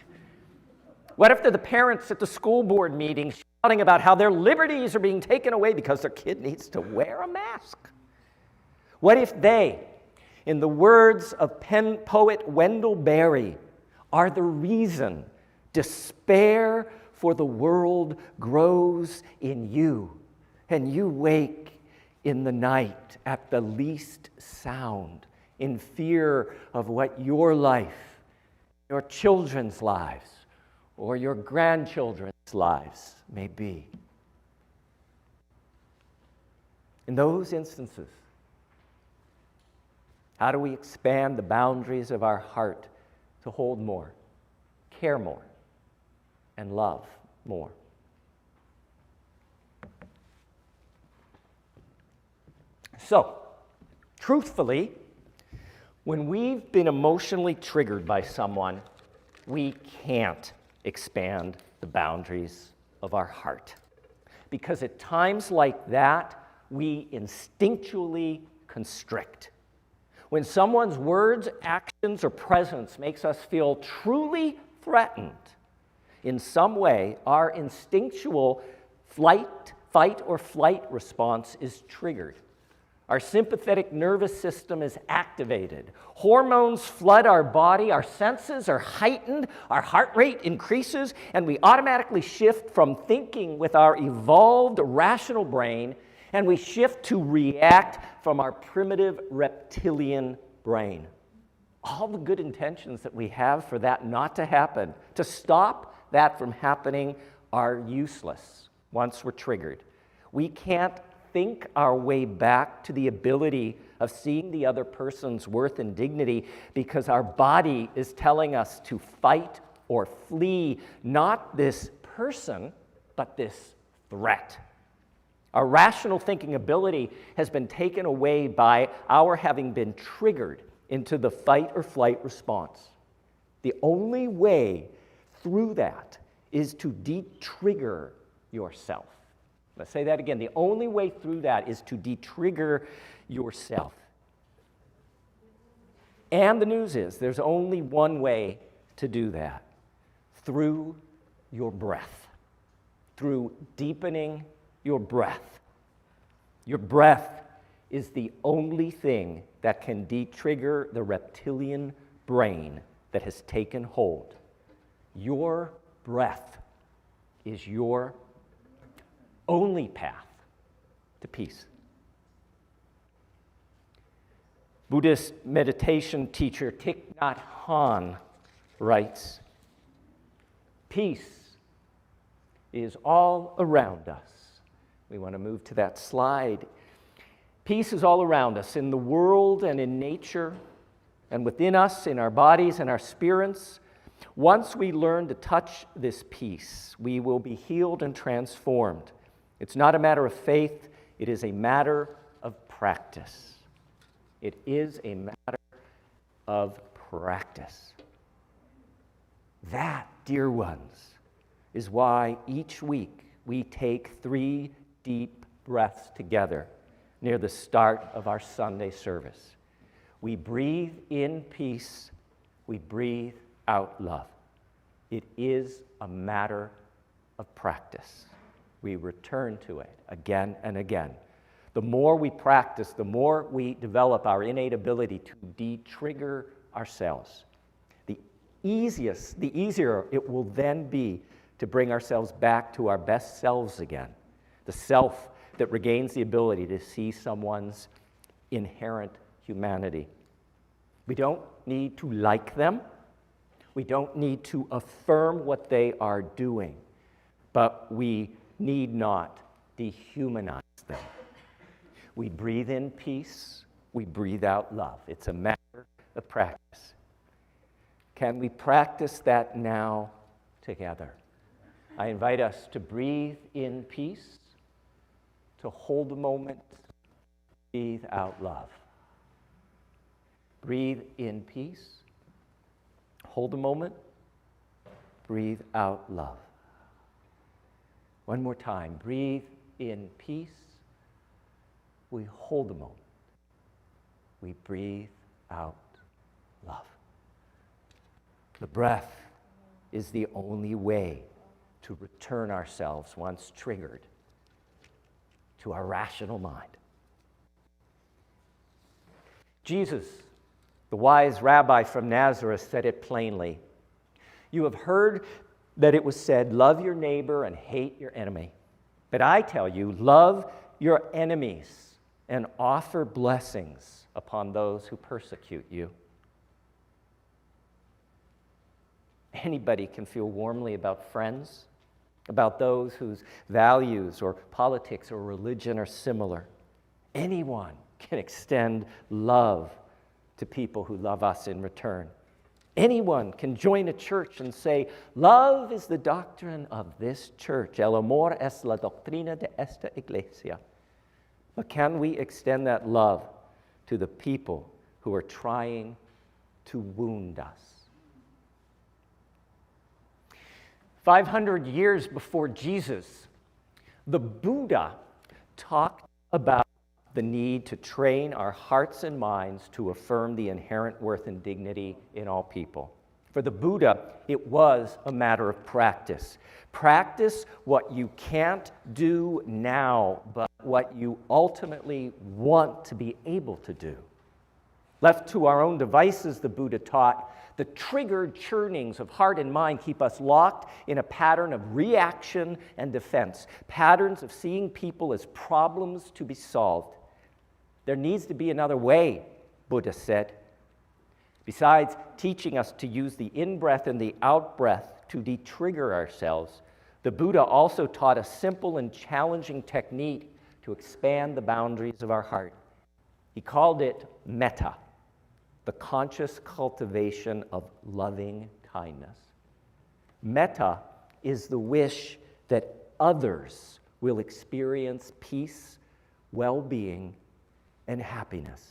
What if they're the parents at the school board meeting shouting about how their liberties are being taken away because their kid needs to wear a mask? What if they, in the words of poet Wendell Berry, are the reason despair for the world grows in you, and you wake in the night at the least sound, in fear of what your life, your children's lives, or your grandchildren's lives may be? In those instances, how do we expand the boundaries of our heart to hold more, care more, and love more? So, truthfully, when we've been emotionally triggered by someone, we can't expand the boundaries of our heart. Because at times like that, we instinctually constrict. When someone's words, actions, or presence makes us feel truly threatened in some way, our instinctual fight or flight response is triggered. Our sympathetic nervous system is activated. Hormones flood our body, our senses are heightened, our heart rate increases, and we automatically shift from thinking with our evolved rational brain, and we shift to react from our primitive reptilian brain. All the good intentions that we have for that not to happen, to stop that from happening, are useless once we're triggered. We can't think our way back to the ability of seeing the other person's worth and dignity because our body is telling us to fight or flee not this person, but this threat. Our rational thinking ability has been taken away by our having been triggered into the fight or flight response. The only way through that is to de-trigger yourself. Let's say that again. The only way through that is to de-trigger yourself. And the news is, there's only one way to do that: through your breath, through deepening your breath. Your breath is the only thing that can de-trigger the reptilian brain that has taken hold. Your breath is your only path to peace. Buddhist meditation teacher Thich Nhat Hanh writes, "Peace is all around us." We want to move to that slide. Peace is all around us, in the world and in nature, and within us, in our bodies and our spirits. Once we learn to touch this peace, we will be healed and transformed. It's not a matter of faith, it is a matter of practice. It is a matter of practice. That, dear ones, is why each week we take 3 deep breaths together near the start of our Sunday service. We breathe in peace, we breathe out love. It is a matter of practice. We return to it again and again. The more we practice, the more we develop our innate ability to de-trigger ourselves. The easier it will then be to bring ourselves back to our best selves again, the self that regains the ability to see someone's inherent humanity. We don't need to like them. We don't need to affirm what they are doing, but we need not dehumanize them. We breathe in peace, we breathe out love. It's a matter of practice. Can we practice that now together? I invite us to breathe in peace, to hold a moment, breathe out love. Breathe in peace, hold a moment, breathe out love. One more time, breathe in peace, we hold a moment, we breathe out love. The breath is the only way to return ourselves, once triggered, to our rational mind. Jesus, the wise rabbi from Nazareth, said it plainly. You have heard that it was said, love your neighbor and hate your enemy. But I tell you, love your enemies and offer blessings upon those who persecute you. Anybody can feel warmly about friends, about those whose values or politics or religion are similar. Anyone can extend love to people who love us in return. Anyone can join a church and say, love is the doctrine of this church. El amor es la doctrina de esta iglesia. But can we extend that love to the people who are trying to wound us? 500 years before Jesus, the Buddha talked about the need to train our hearts and minds to affirm the inherent worth and dignity in all people. For the Buddha, it was a matter of practice. Practice what you can't do now, but what you ultimately want to be able to do. Left to our own devices, the Buddha taught, the triggered churnings of heart and mind keep us locked in a pattern of reaction and defense, patterns of seeing people as problems to be solved. There needs to be another way, Buddha said. Besides teaching us to use the in-breath and the out-breath to de-trigger ourselves, the Buddha also taught a simple and challenging technique to expand the boundaries of our heart. He called it metta, the conscious cultivation of loving kindness. Metta is the wish that others will experience peace, well-being, and happiness,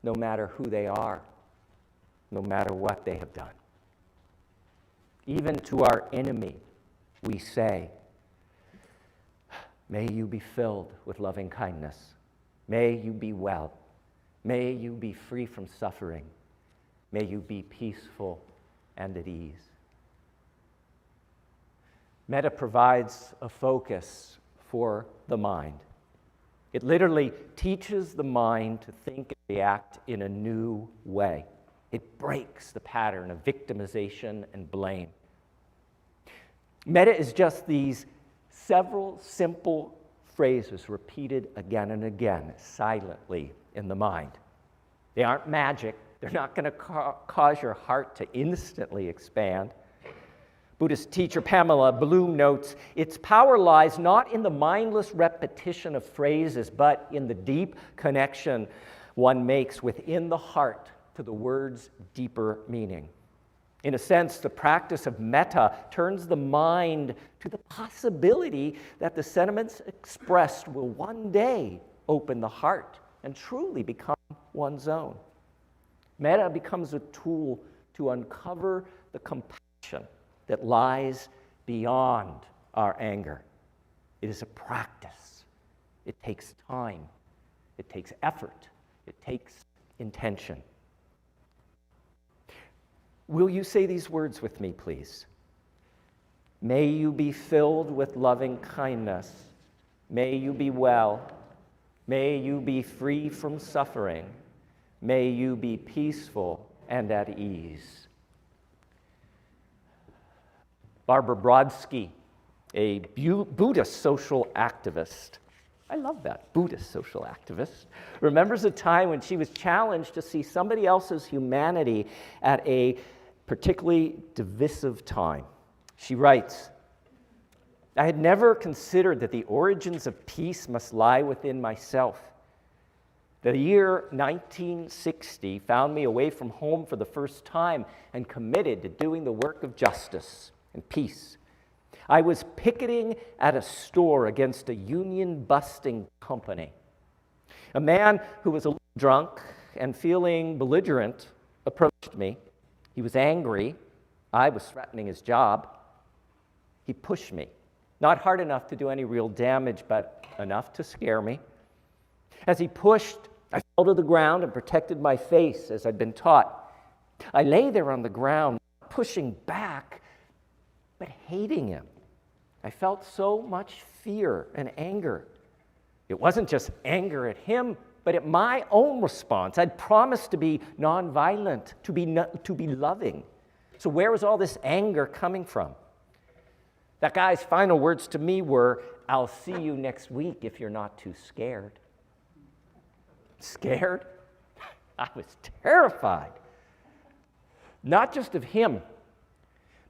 no matter who they are, no matter what they have done. Even to our enemy, we say, may you be filled with loving kindness. May you be well. May you be free from suffering. May you be peaceful and at ease. Metta provides a focus for the mind. It literally teaches the mind to think and react in a new way. It breaks the pattern of victimization and blame. Metta is just these several simple phrases repeated again and again, silently in the mind. They aren't magic. They're not going to cause your heart to instantly expand. Buddhist teacher Pamela Bloom notes, its power lies not in the mindless repetition of phrases, but in the deep connection one makes within the heart to the word's deeper meaning. In a sense, the practice of metta turns the mind to the possibility that the sentiments expressed will one day open the heart and truly become one's own. Metta becomes a tool to uncover the compassion that lies beyond our anger. It is a practice. It takes time. It takes effort. It takes intention. Will you say these words with me, please? May you be filled with loving kindness. May you be well. May you be free from suffering. May you be peaceful and at ease. Barbara Brodsky, a Buddhist social activist, I love that, Buddhist social activist, remembers a time when she was challenged to see somebody else's humanity at a particularly divisive time. She writes, I had never considered that the origins of peace must lie within myself. The year 1960 found me away from home for the first time and committed to doing the work of justice and peace. I was picketing at a store against a union-busting company. A man who was a little drunk and feeling belligerent approached me. He was angry. I was threatening his job. He pushed me, not hard enough to do any real damage, but enough to scare me. As he pushed, I fell to the ground and protected my face as I'd been taught. I lay there on the ground, pushing back, but hating him. I felt so much fear and anger. It wasn't just anger at him, but at my own response. I'd promised to be nonviolent, to be loving. So where was all this anger coming from? That guy's final words to me were, I'll see you next week if you're not too scared. Scared? I was terrified. Not just of him,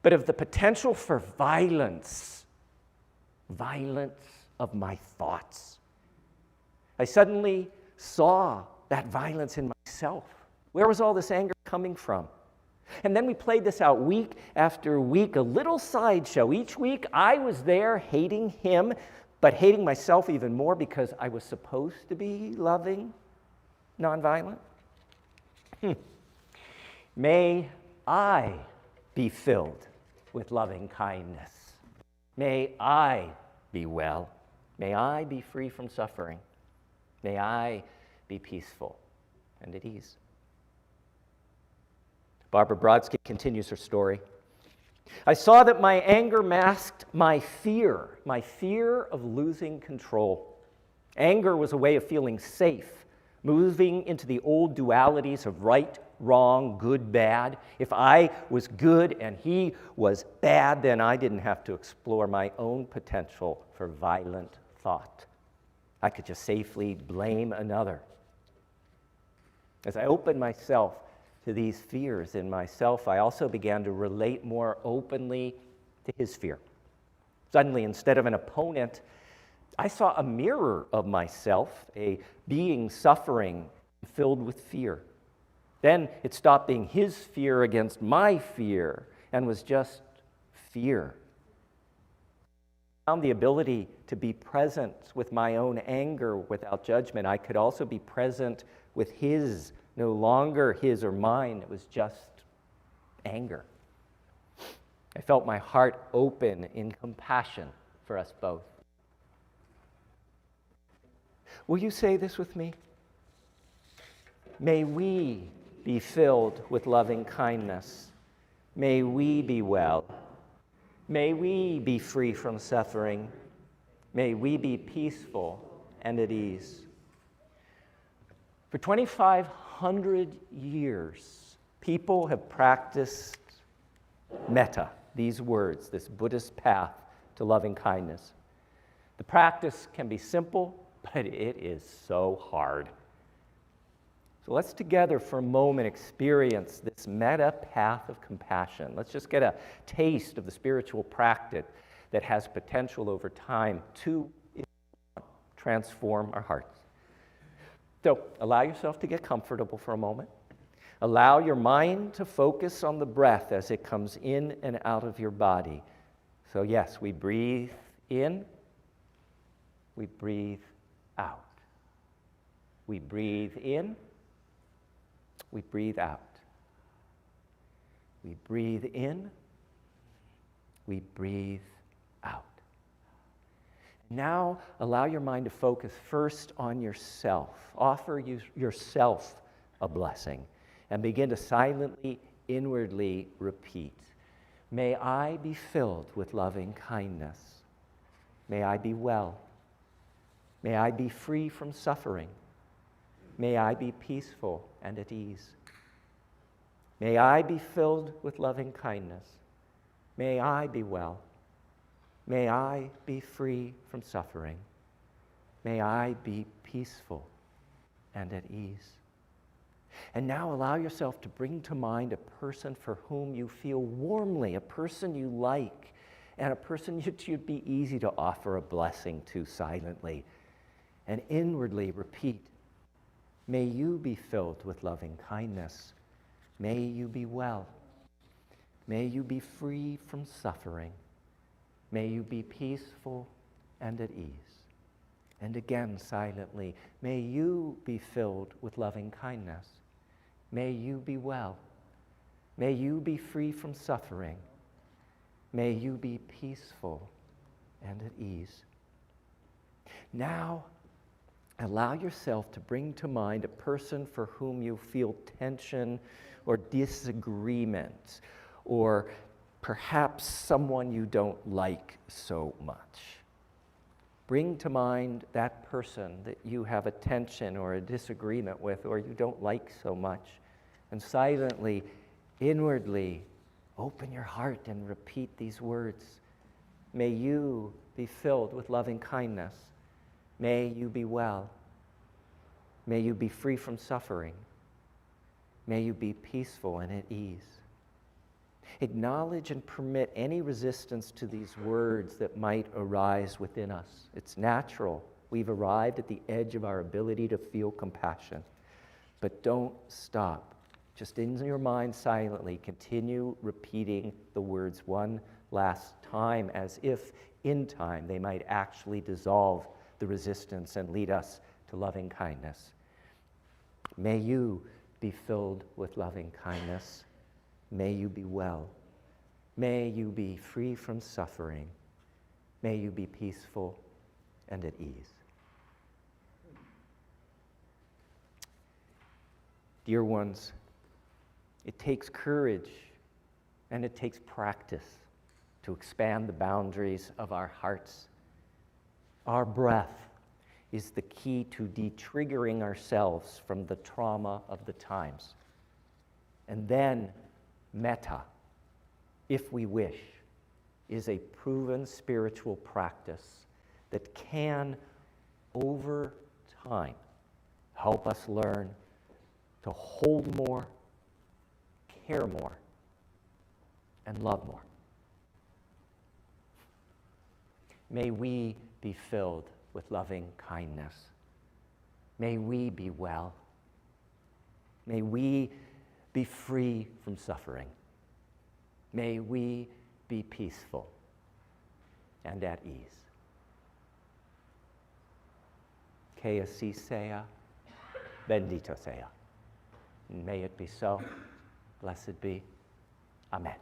but of the potential for violence of my thoughts. I suddenly saw that violence in myself. Where was all this anger coming from? And then we played this out week after week, a little sideshow. Each week I was there hating him, but hating myself even more because I was supposed to be loving, nonviolent. May I be filled with loving kindness. May I be well. May I be free from suffering. May I be peaceful and at ease. Barbara Brodsky continues her story. I saw that my anger masked my fear of losing control. Anger was a way of feeling safe, moving into the old dualities of right, wrong, good, bad. If I was good and he was bad, then I didn't have to explore my own potential for violent thought. I could just safely blame another. As I opened myself to these fears in myself, I also began to relate more openly to his fear. Suddenly, instead of an opponent, I saw a mirror of myself, a being suffering, filled with fear. Then it stopped being his fear against my fear and was just fear. I found the ability to be present with my own anger without judgment. I could also be present with his, no longer his or mine. It was just anger. I felt my heart open in compassion for us both. Will you say this with me? May we be filled with loving kindness. May we be well. May we be free from suffering. May we be peaceful and at ease. For 2,500 years, people have practiced metta, these words, this Buddhist path to loving kindness. The practice can be simple, but it is so hard. So let's together for a moment experience this metta path of compassion. Let's just get a taste of the spiritual practice that has potential over time to transform our hearts. So allow yourself to get comfortable for a moment. Allow your mind to focus on the breath as it comes in and out of your body. So yes, we breathe in, we breathe out. We breathe in, we breathe out. We breathe in, we breathe out. Now, allow your mind to focus first on yourself. Offer yourself a blessing and begin to silently, inwardly repeat. May I be filled with loving kindness. May I be well. May I be free from suffering. May I be peaceful and at ease. May I be filled with loving kindness. May I be well. May I be free from suffering. May I be peaceful and at ease. And now allow yourself to bring to mind a person for whom you feel warmly, a person you like, and a person that you'd be easy to offer a blessing to silently. And inwardly repeat, may you be filled with loving kindness. May you be well. May you be free from suffering. May you be peaceful and at ease. And again, silently, may you be filled with loving kindness. May you be well. May you be free from suffering. May you be peaceful and at ease. Now, allow yourself to bring to mind a person for whom you feel tension or disagreement, or perhaps someone you don't like so much. Bring to mind that person that you have a tension or a disagreement with, or you don't like so much, and silently, inwardly, open your heart and repeat these words. May you be filled with loving kindness. May you be well. May you be free from suffering. May you be peaceful and at ease. Acknowledge and permit any resistance to these words that might arise within us. It's natural. We've arrived at the edge of our ability to feel compassion. But don't stop. Just in your mind silently, continue repeating the words one last time, as if in time they might actually dissolve the resistance and lead us to loving kindness. May you be filled with loving kindness. May you be well. May you be free from suffering. May you be peaceful and at ease. Dear ones, it takes courage and it takes practice to expand the boundaries of our hearts. Our breath is the key to de-triggering ourselves from the trauma of the times. And then metta, if we wish, is a proven spiritual practice that can, over time, help us learn to hold more, care more, and love more. May we be filled with loving kindness. May we be well. May we be free from suffering. May we be peaceful and at ease. Que así sea, bendito sea. And may it be so. Blessed be. Amen.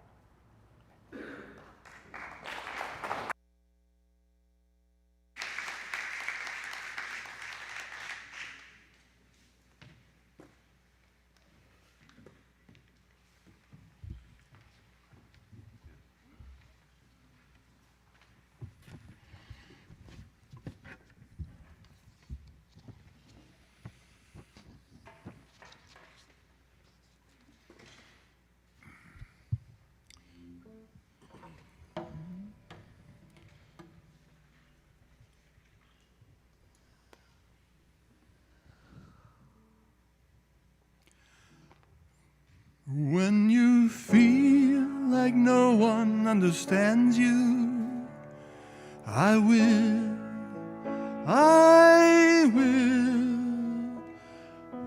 When you feel like no one understands you, I will.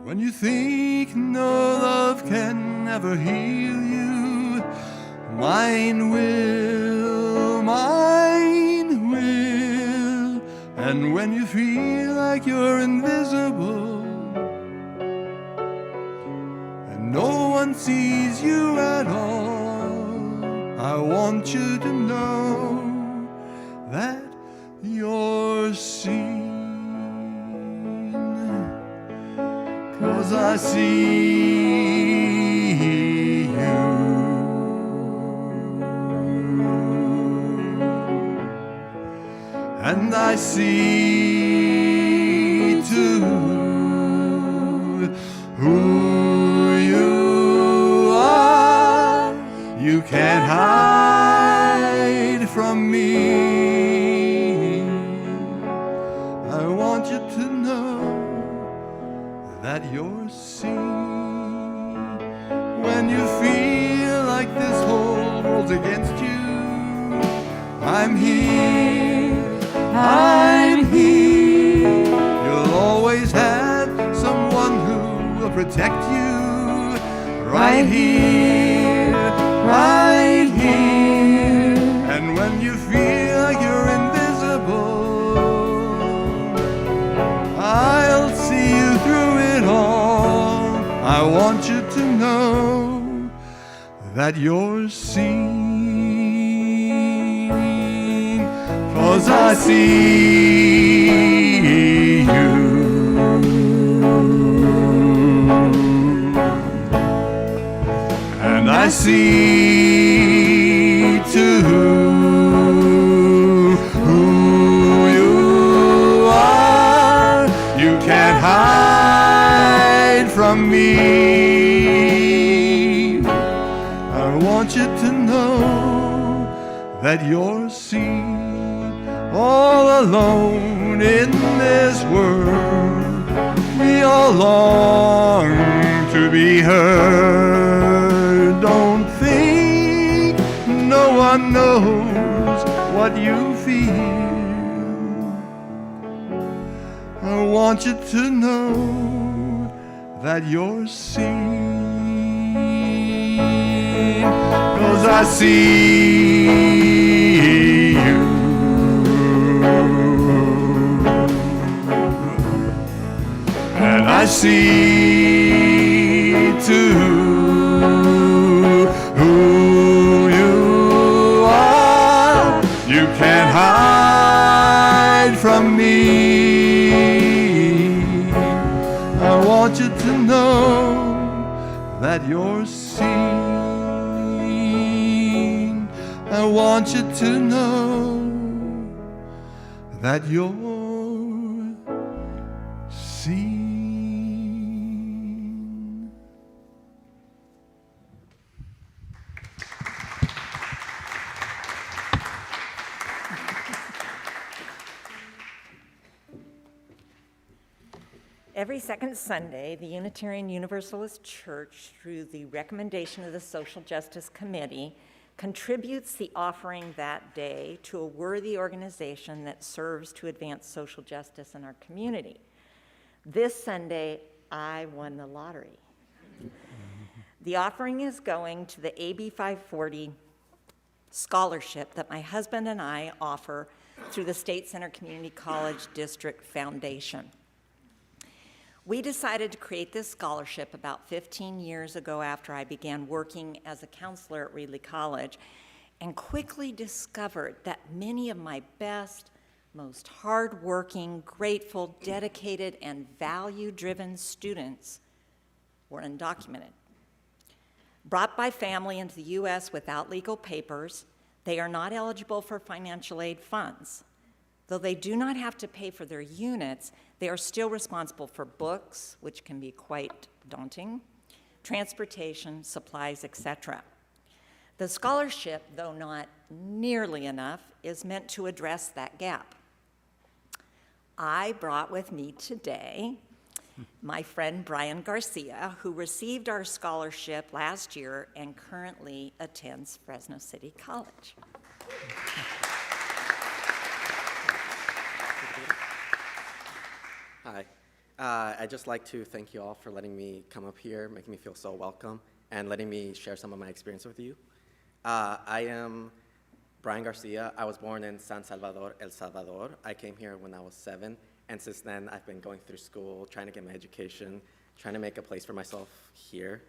When you think no love can ever heal you, mine will. And when you feel like you're invisible, no one sees you at all, I want you to know 'cause I see you. And I see too who you are. You can't hide from me. I want you to know that you're seen. When you feel like this whole world's against you, I'm here, I'm here. You'll always have someone who will protect you. Right here, right here. And when you feel like you're invisible, I'll see you through it all. I want you to know that you're seen, 'cause I see you. And I see too who you are. You can't hide from me. I want you to know that you're seen. All alone in this world, we all long to be heard. Don't think no one knows what you feel. I want you to know that you're seen, 'cause I see you. And I see too who you are. You can't hide from me. I want you to know that you're seen. I want you to know that you're seen. Every second Sunday, the Unitarian Universalist Church, through the recommendation of the Social Justice Committee, contributes the offering that day to a worthy organization that serves to advance social justice in our community. This Sunday, I won the lottery. The offering is going to the AB 540 scholarship that my husband and I offer through the State Center Community College District Foundation. We decided to create this scholarship about 15 years ago after I began working as a counselor at Reedley College, and quickly discovered that many of my best, most hardworking, grateful, dedicated, and value-driven students were undocumented. Brought by family into the U.S. without legal papers, they are not eligible for financial aid funds. Though they do not have to pay for their units, they are still responsible for books, which can be quite daunting, transportation, supplies, etc. The scholarship, though not nearly enough, is meant to address that gap. I brought with me today my friend Brian Garcia, who received our scholarship last year and currently attends Fresno City College. Hi. I'd just like to thank you all for letting me come up here, making me feel so welcome, and letting me share some of my experience with you. I am Brian Garcia. I was born in San Salvador, El Salvador. I came here when I was 7, and since then I've been going through school, trying to get my education, trying to make a place for myself here.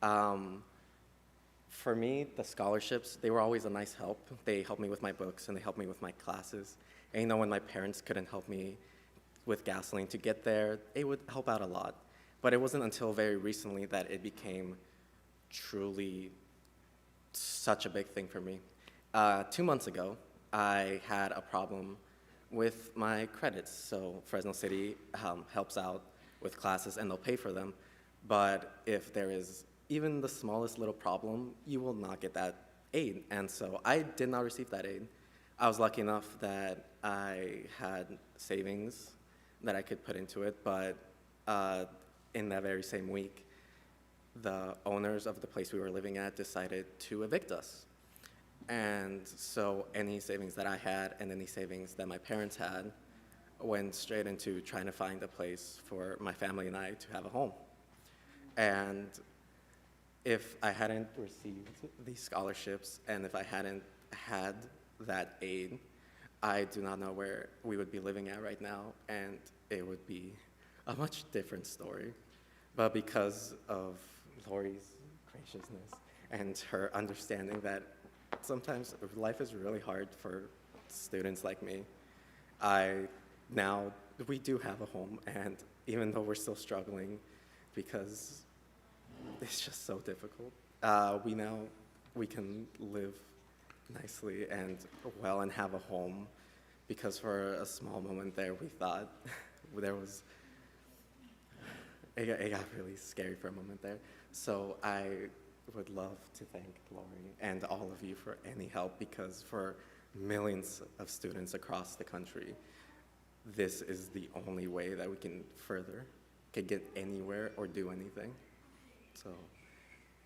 For me, the scholarships, they were always a nice help. They helped me with my books, and they helped me with my classes. And you know, when my parents couldn't help me with gasoline to get there, it would help out a lot. But it wasn't until very recently that it became truly such a big thing for me. 2 months ago, I had a problem with my credits. So Fresno City helps out with classes and they'll pay for them. But if there is even the smallest little problem, you will not get that aid. And so I did not receive that aid. I was lucky enough that I had savings that I could put into it, but in that very same week, the owners of the place we were living at decided to evict us. And so any savings that I had and any savings that my parents had went straight into trying to find a place for my family and I to have a home. And if I hadn't received these scholarships and if I hadn't had that aid, I do not know where we would be living at right now, and it would be a much different story. But because of Lori's graciousness and her understanding that sometimes life is really hard for students like me, we do have a home, and even though we're still struggling because it's just so difficult, we can live nicely and well and have a home, because for a small moment there we thought it got really scary for a moment there. So I would love to thank Lori and all of you for any help, because for millions of students across the country, this is the only way that we can get anywhere or do anything. So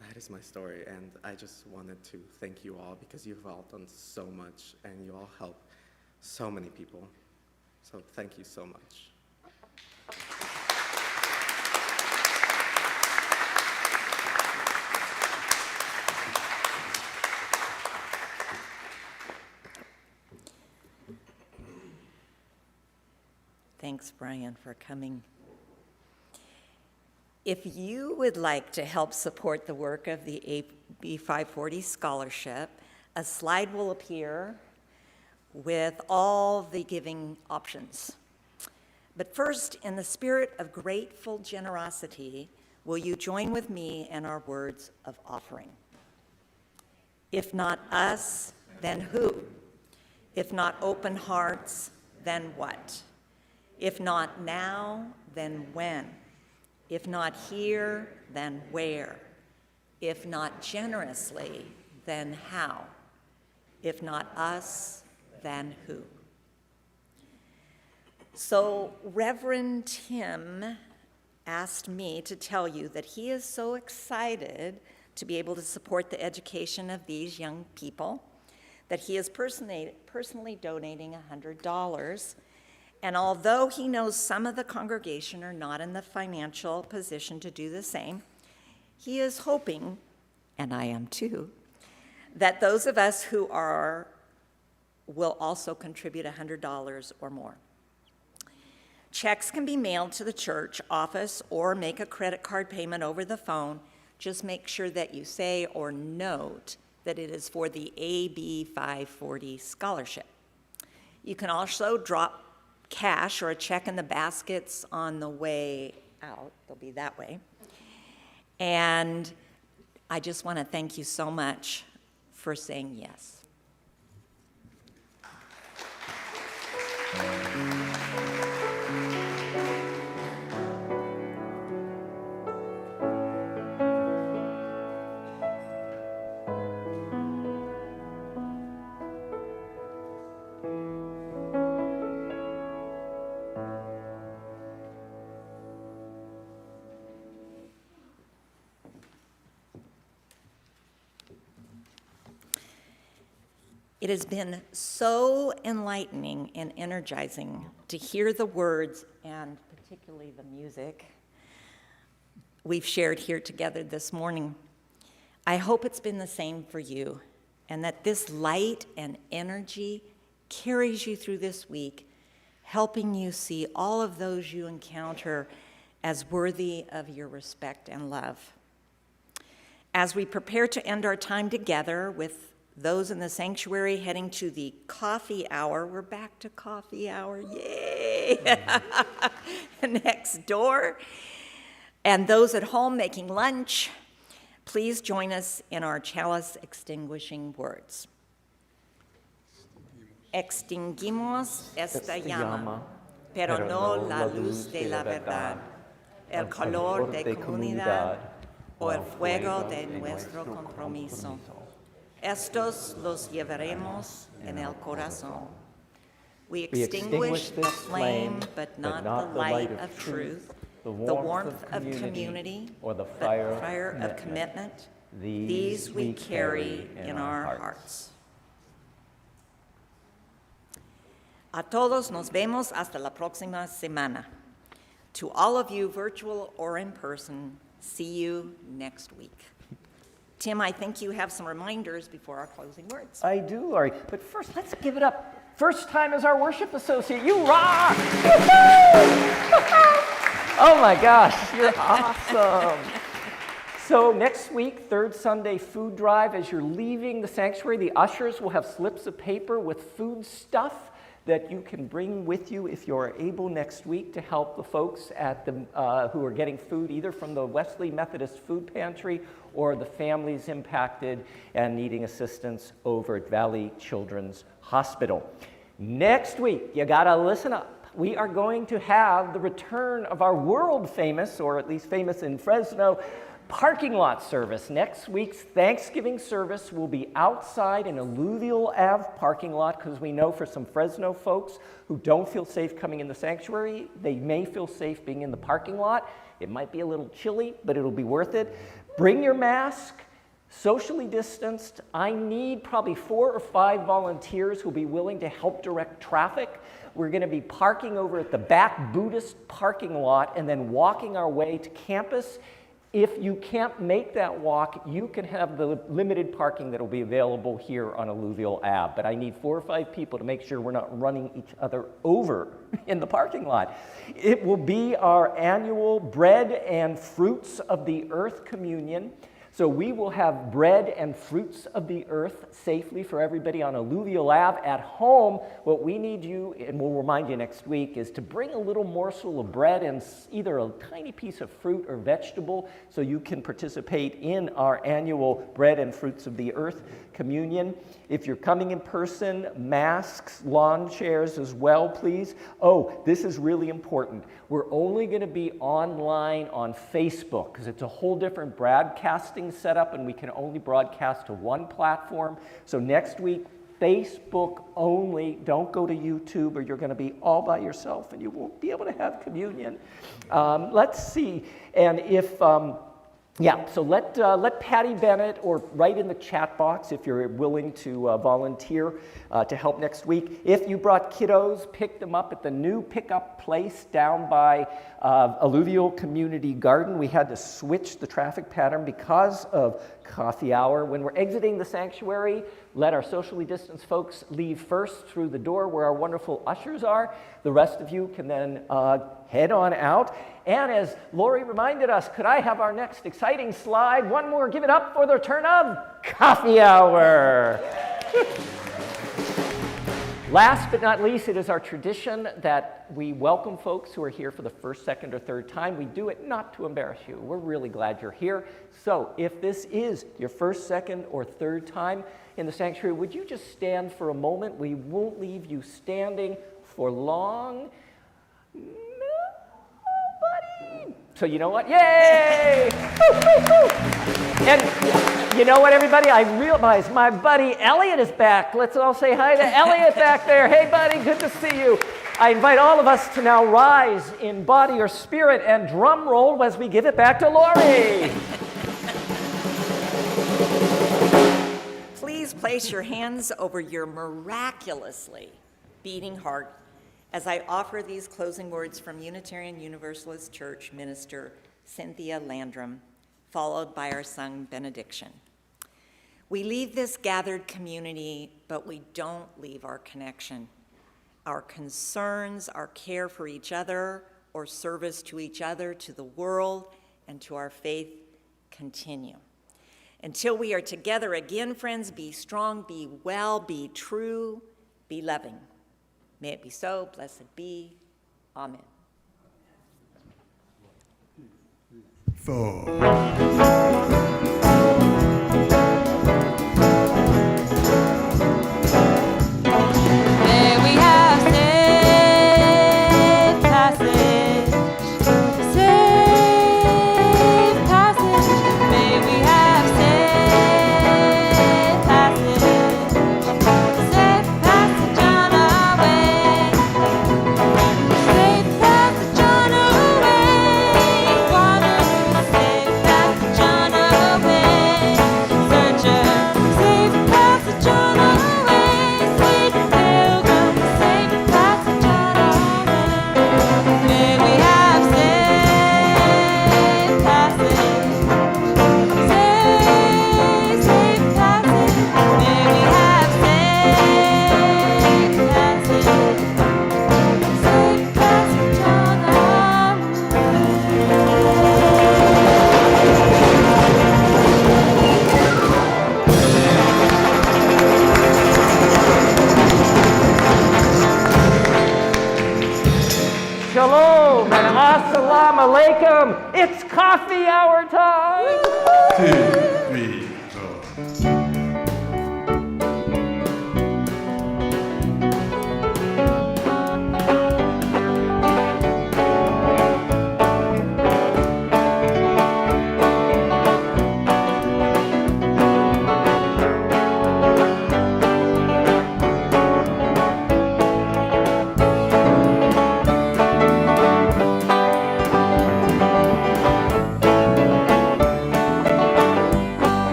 that is my story, and I just wanted to thank you all, because you've all done so much and you all help so many people. So thank you so much. Thanks, Brian, for coming. If you would like to help support the work of the AB 540 Scholarship, a slide will appear with all the giving options. But first, in the spirit of grateful generosity, will you join with me in our words of offering? If not us, then who? If not open hearts, then what? If not now, then when? If not here, then where? If not generously, then how? If not us, then who? So Reverend Tim asked me to tell you that he is so excited to be able to support the education of these young people that he is personally donating $100. And although he knows some of the congregation are not in the financial position to do the same, he is hoping, and I am too, that those of us who are will also contribute $100 or more. Checks can be mailed to the church office or make a credit card payment over the phone. Just make sure that you say or note that it is for the AB 540 Scholarship. You can also drop cash or a check in the baskets on the way out. They'll be that way. And I just want to thank you so much for saying yes. It has been so enlightening and energizing to hear the words, and particularly the music, we've shared here together this morning. I hope it's been the same for you, and that this light and energy carries you through this week, helping you see all of those you encounter as worthy of your respect and love. As we prepare to end our time together with those in the sanctuary heading to the coffee hour, we're back to coffee hour, yay! Next door. And those at home making lunch, please join us in our chalice extinguishing words. Extinguimos esta llama, pero no la luz de la verdad, el calor de comunidad o el fuego de nuestro compromiso. Estos los llevaremos en el corazón. We extinguish the flame, but not the light of truth, the warmth of community, or the fire of commitment. These we carry in our hearts. A todos nos vemos hasta la próxima semana. To all of you, virtual or in person, see you next week. Tim, I think you have some reminders before our closing words. I do, Laurie. But first, let's give it up. First time as our worship associate. You rock! Oh my gosh, you're awesome. So next week, third Sunday food drive, as you're leaving the sanctuary, the ushers will have slips of paper with food stuff that you can bring with you if you're able next week to help the folks at the, who are getting food either from the Wesley Methodist Food Pantry or the families impacted and needing assistance over at Valley Children's Hospital. Next week, you gotta listen up. We are going to have the return of our world famous, or at least famous in Fresno, parking lot service. Next week's Thanksgiving service will be outside in Alluvial Ave parking lot, because we know for some Fresno folks who don't feel safe coming in the sanctuary, they may feel safe being in the parking lot. It might be a little chilly, but it'll be worth it. Bring your mask, socially distanced. I need probably 4 or 5 volunteers who'll be willing to help direct traffic. We're going to be parking over at the back Buddhist parking lot and then walking our way to campus. If you can't make that walk, you can have the limited parking that will be available here on Alluvial Ave. But I need 4 or 5 people to make sure we're not running each other over in the parking lot. It will be our annual Bread and Fruits of the Earth communion. So we will have bread and fruits of the earth safely for everybody on Alluvial Ave. At home, what we need you, and we'll remind you next week, is to bring a little morsel of bread and either a tiny piece of fruit or vegetable so you can participate in our annual Bread and Fruits of the Earth communion. If you're coming in person, masks, lawn chairs as well, please. Oh, this is really important. We're only going to be online on Facebook because it's a whole different broadcasting setup and we can only broadcast to one platform. So next week, Facebook only. Don't go to YouTube or you're going to be all by yourself and you won't be able to have communion. Let's see. And if... yeah, so let Patty Bennett, or write in the chat box if you're willing to volunteer to help next week. If you brought kiddos, pick them up at the new pickup place down by Alluvial Community Garden. We had to switch the traffic pattern because of coffee hour. When we're exiting the sanctuary, let our socially distanced folks leave first through the door where our wonderful ushers are. The rest of you can then head on out. And as Lori reminded us, could I have our next exciting slide? One more, give it up for the return of coffee hour. Last but not least, it is our tradition that we welcome folks who are here for the first, second, or third time. We do it not to embarrass you. We're really glad you're here. So if this is your first, second, or third time in the sanctuary, would you just stand for a moment? We won't leave you standing for long. Nobody. So you know what? Yay! Woo, woo, woo. And you know what, everybody? I realize my buddy Elliot is back. Let's all say hi to Elliot back there. Hey, buddy, good to see you. I invite all of us to now rise in body or spirit and drum roll as we give it back to Lori. Please place your hands over your miraculously beating heart as I offer these closing words from Unitarian Universalist Church minister Cynthia Landrum, followed by our sung benediction. We leave this gathered community, but we don't leave our connection. Our concerns, our care for each other, or service to each other, to the world, and to our faith continue. Until we are together again, friends, be strong, be well, be true, be loving. May it be so, blessed be. Amen. 4. May we have safe passage, safe passage. May we have safe passage, safe passage on our way, safe passage on our way. Wanderer, safe passage on our way. Searcher, safe passage on our way. Sweet pilgrim, safe passage on our way. May we have safe passage, safe passage. May we have safe passage, safe passage on our Shalom and assalamu alaikum. It's coffee hour time. 2, 3.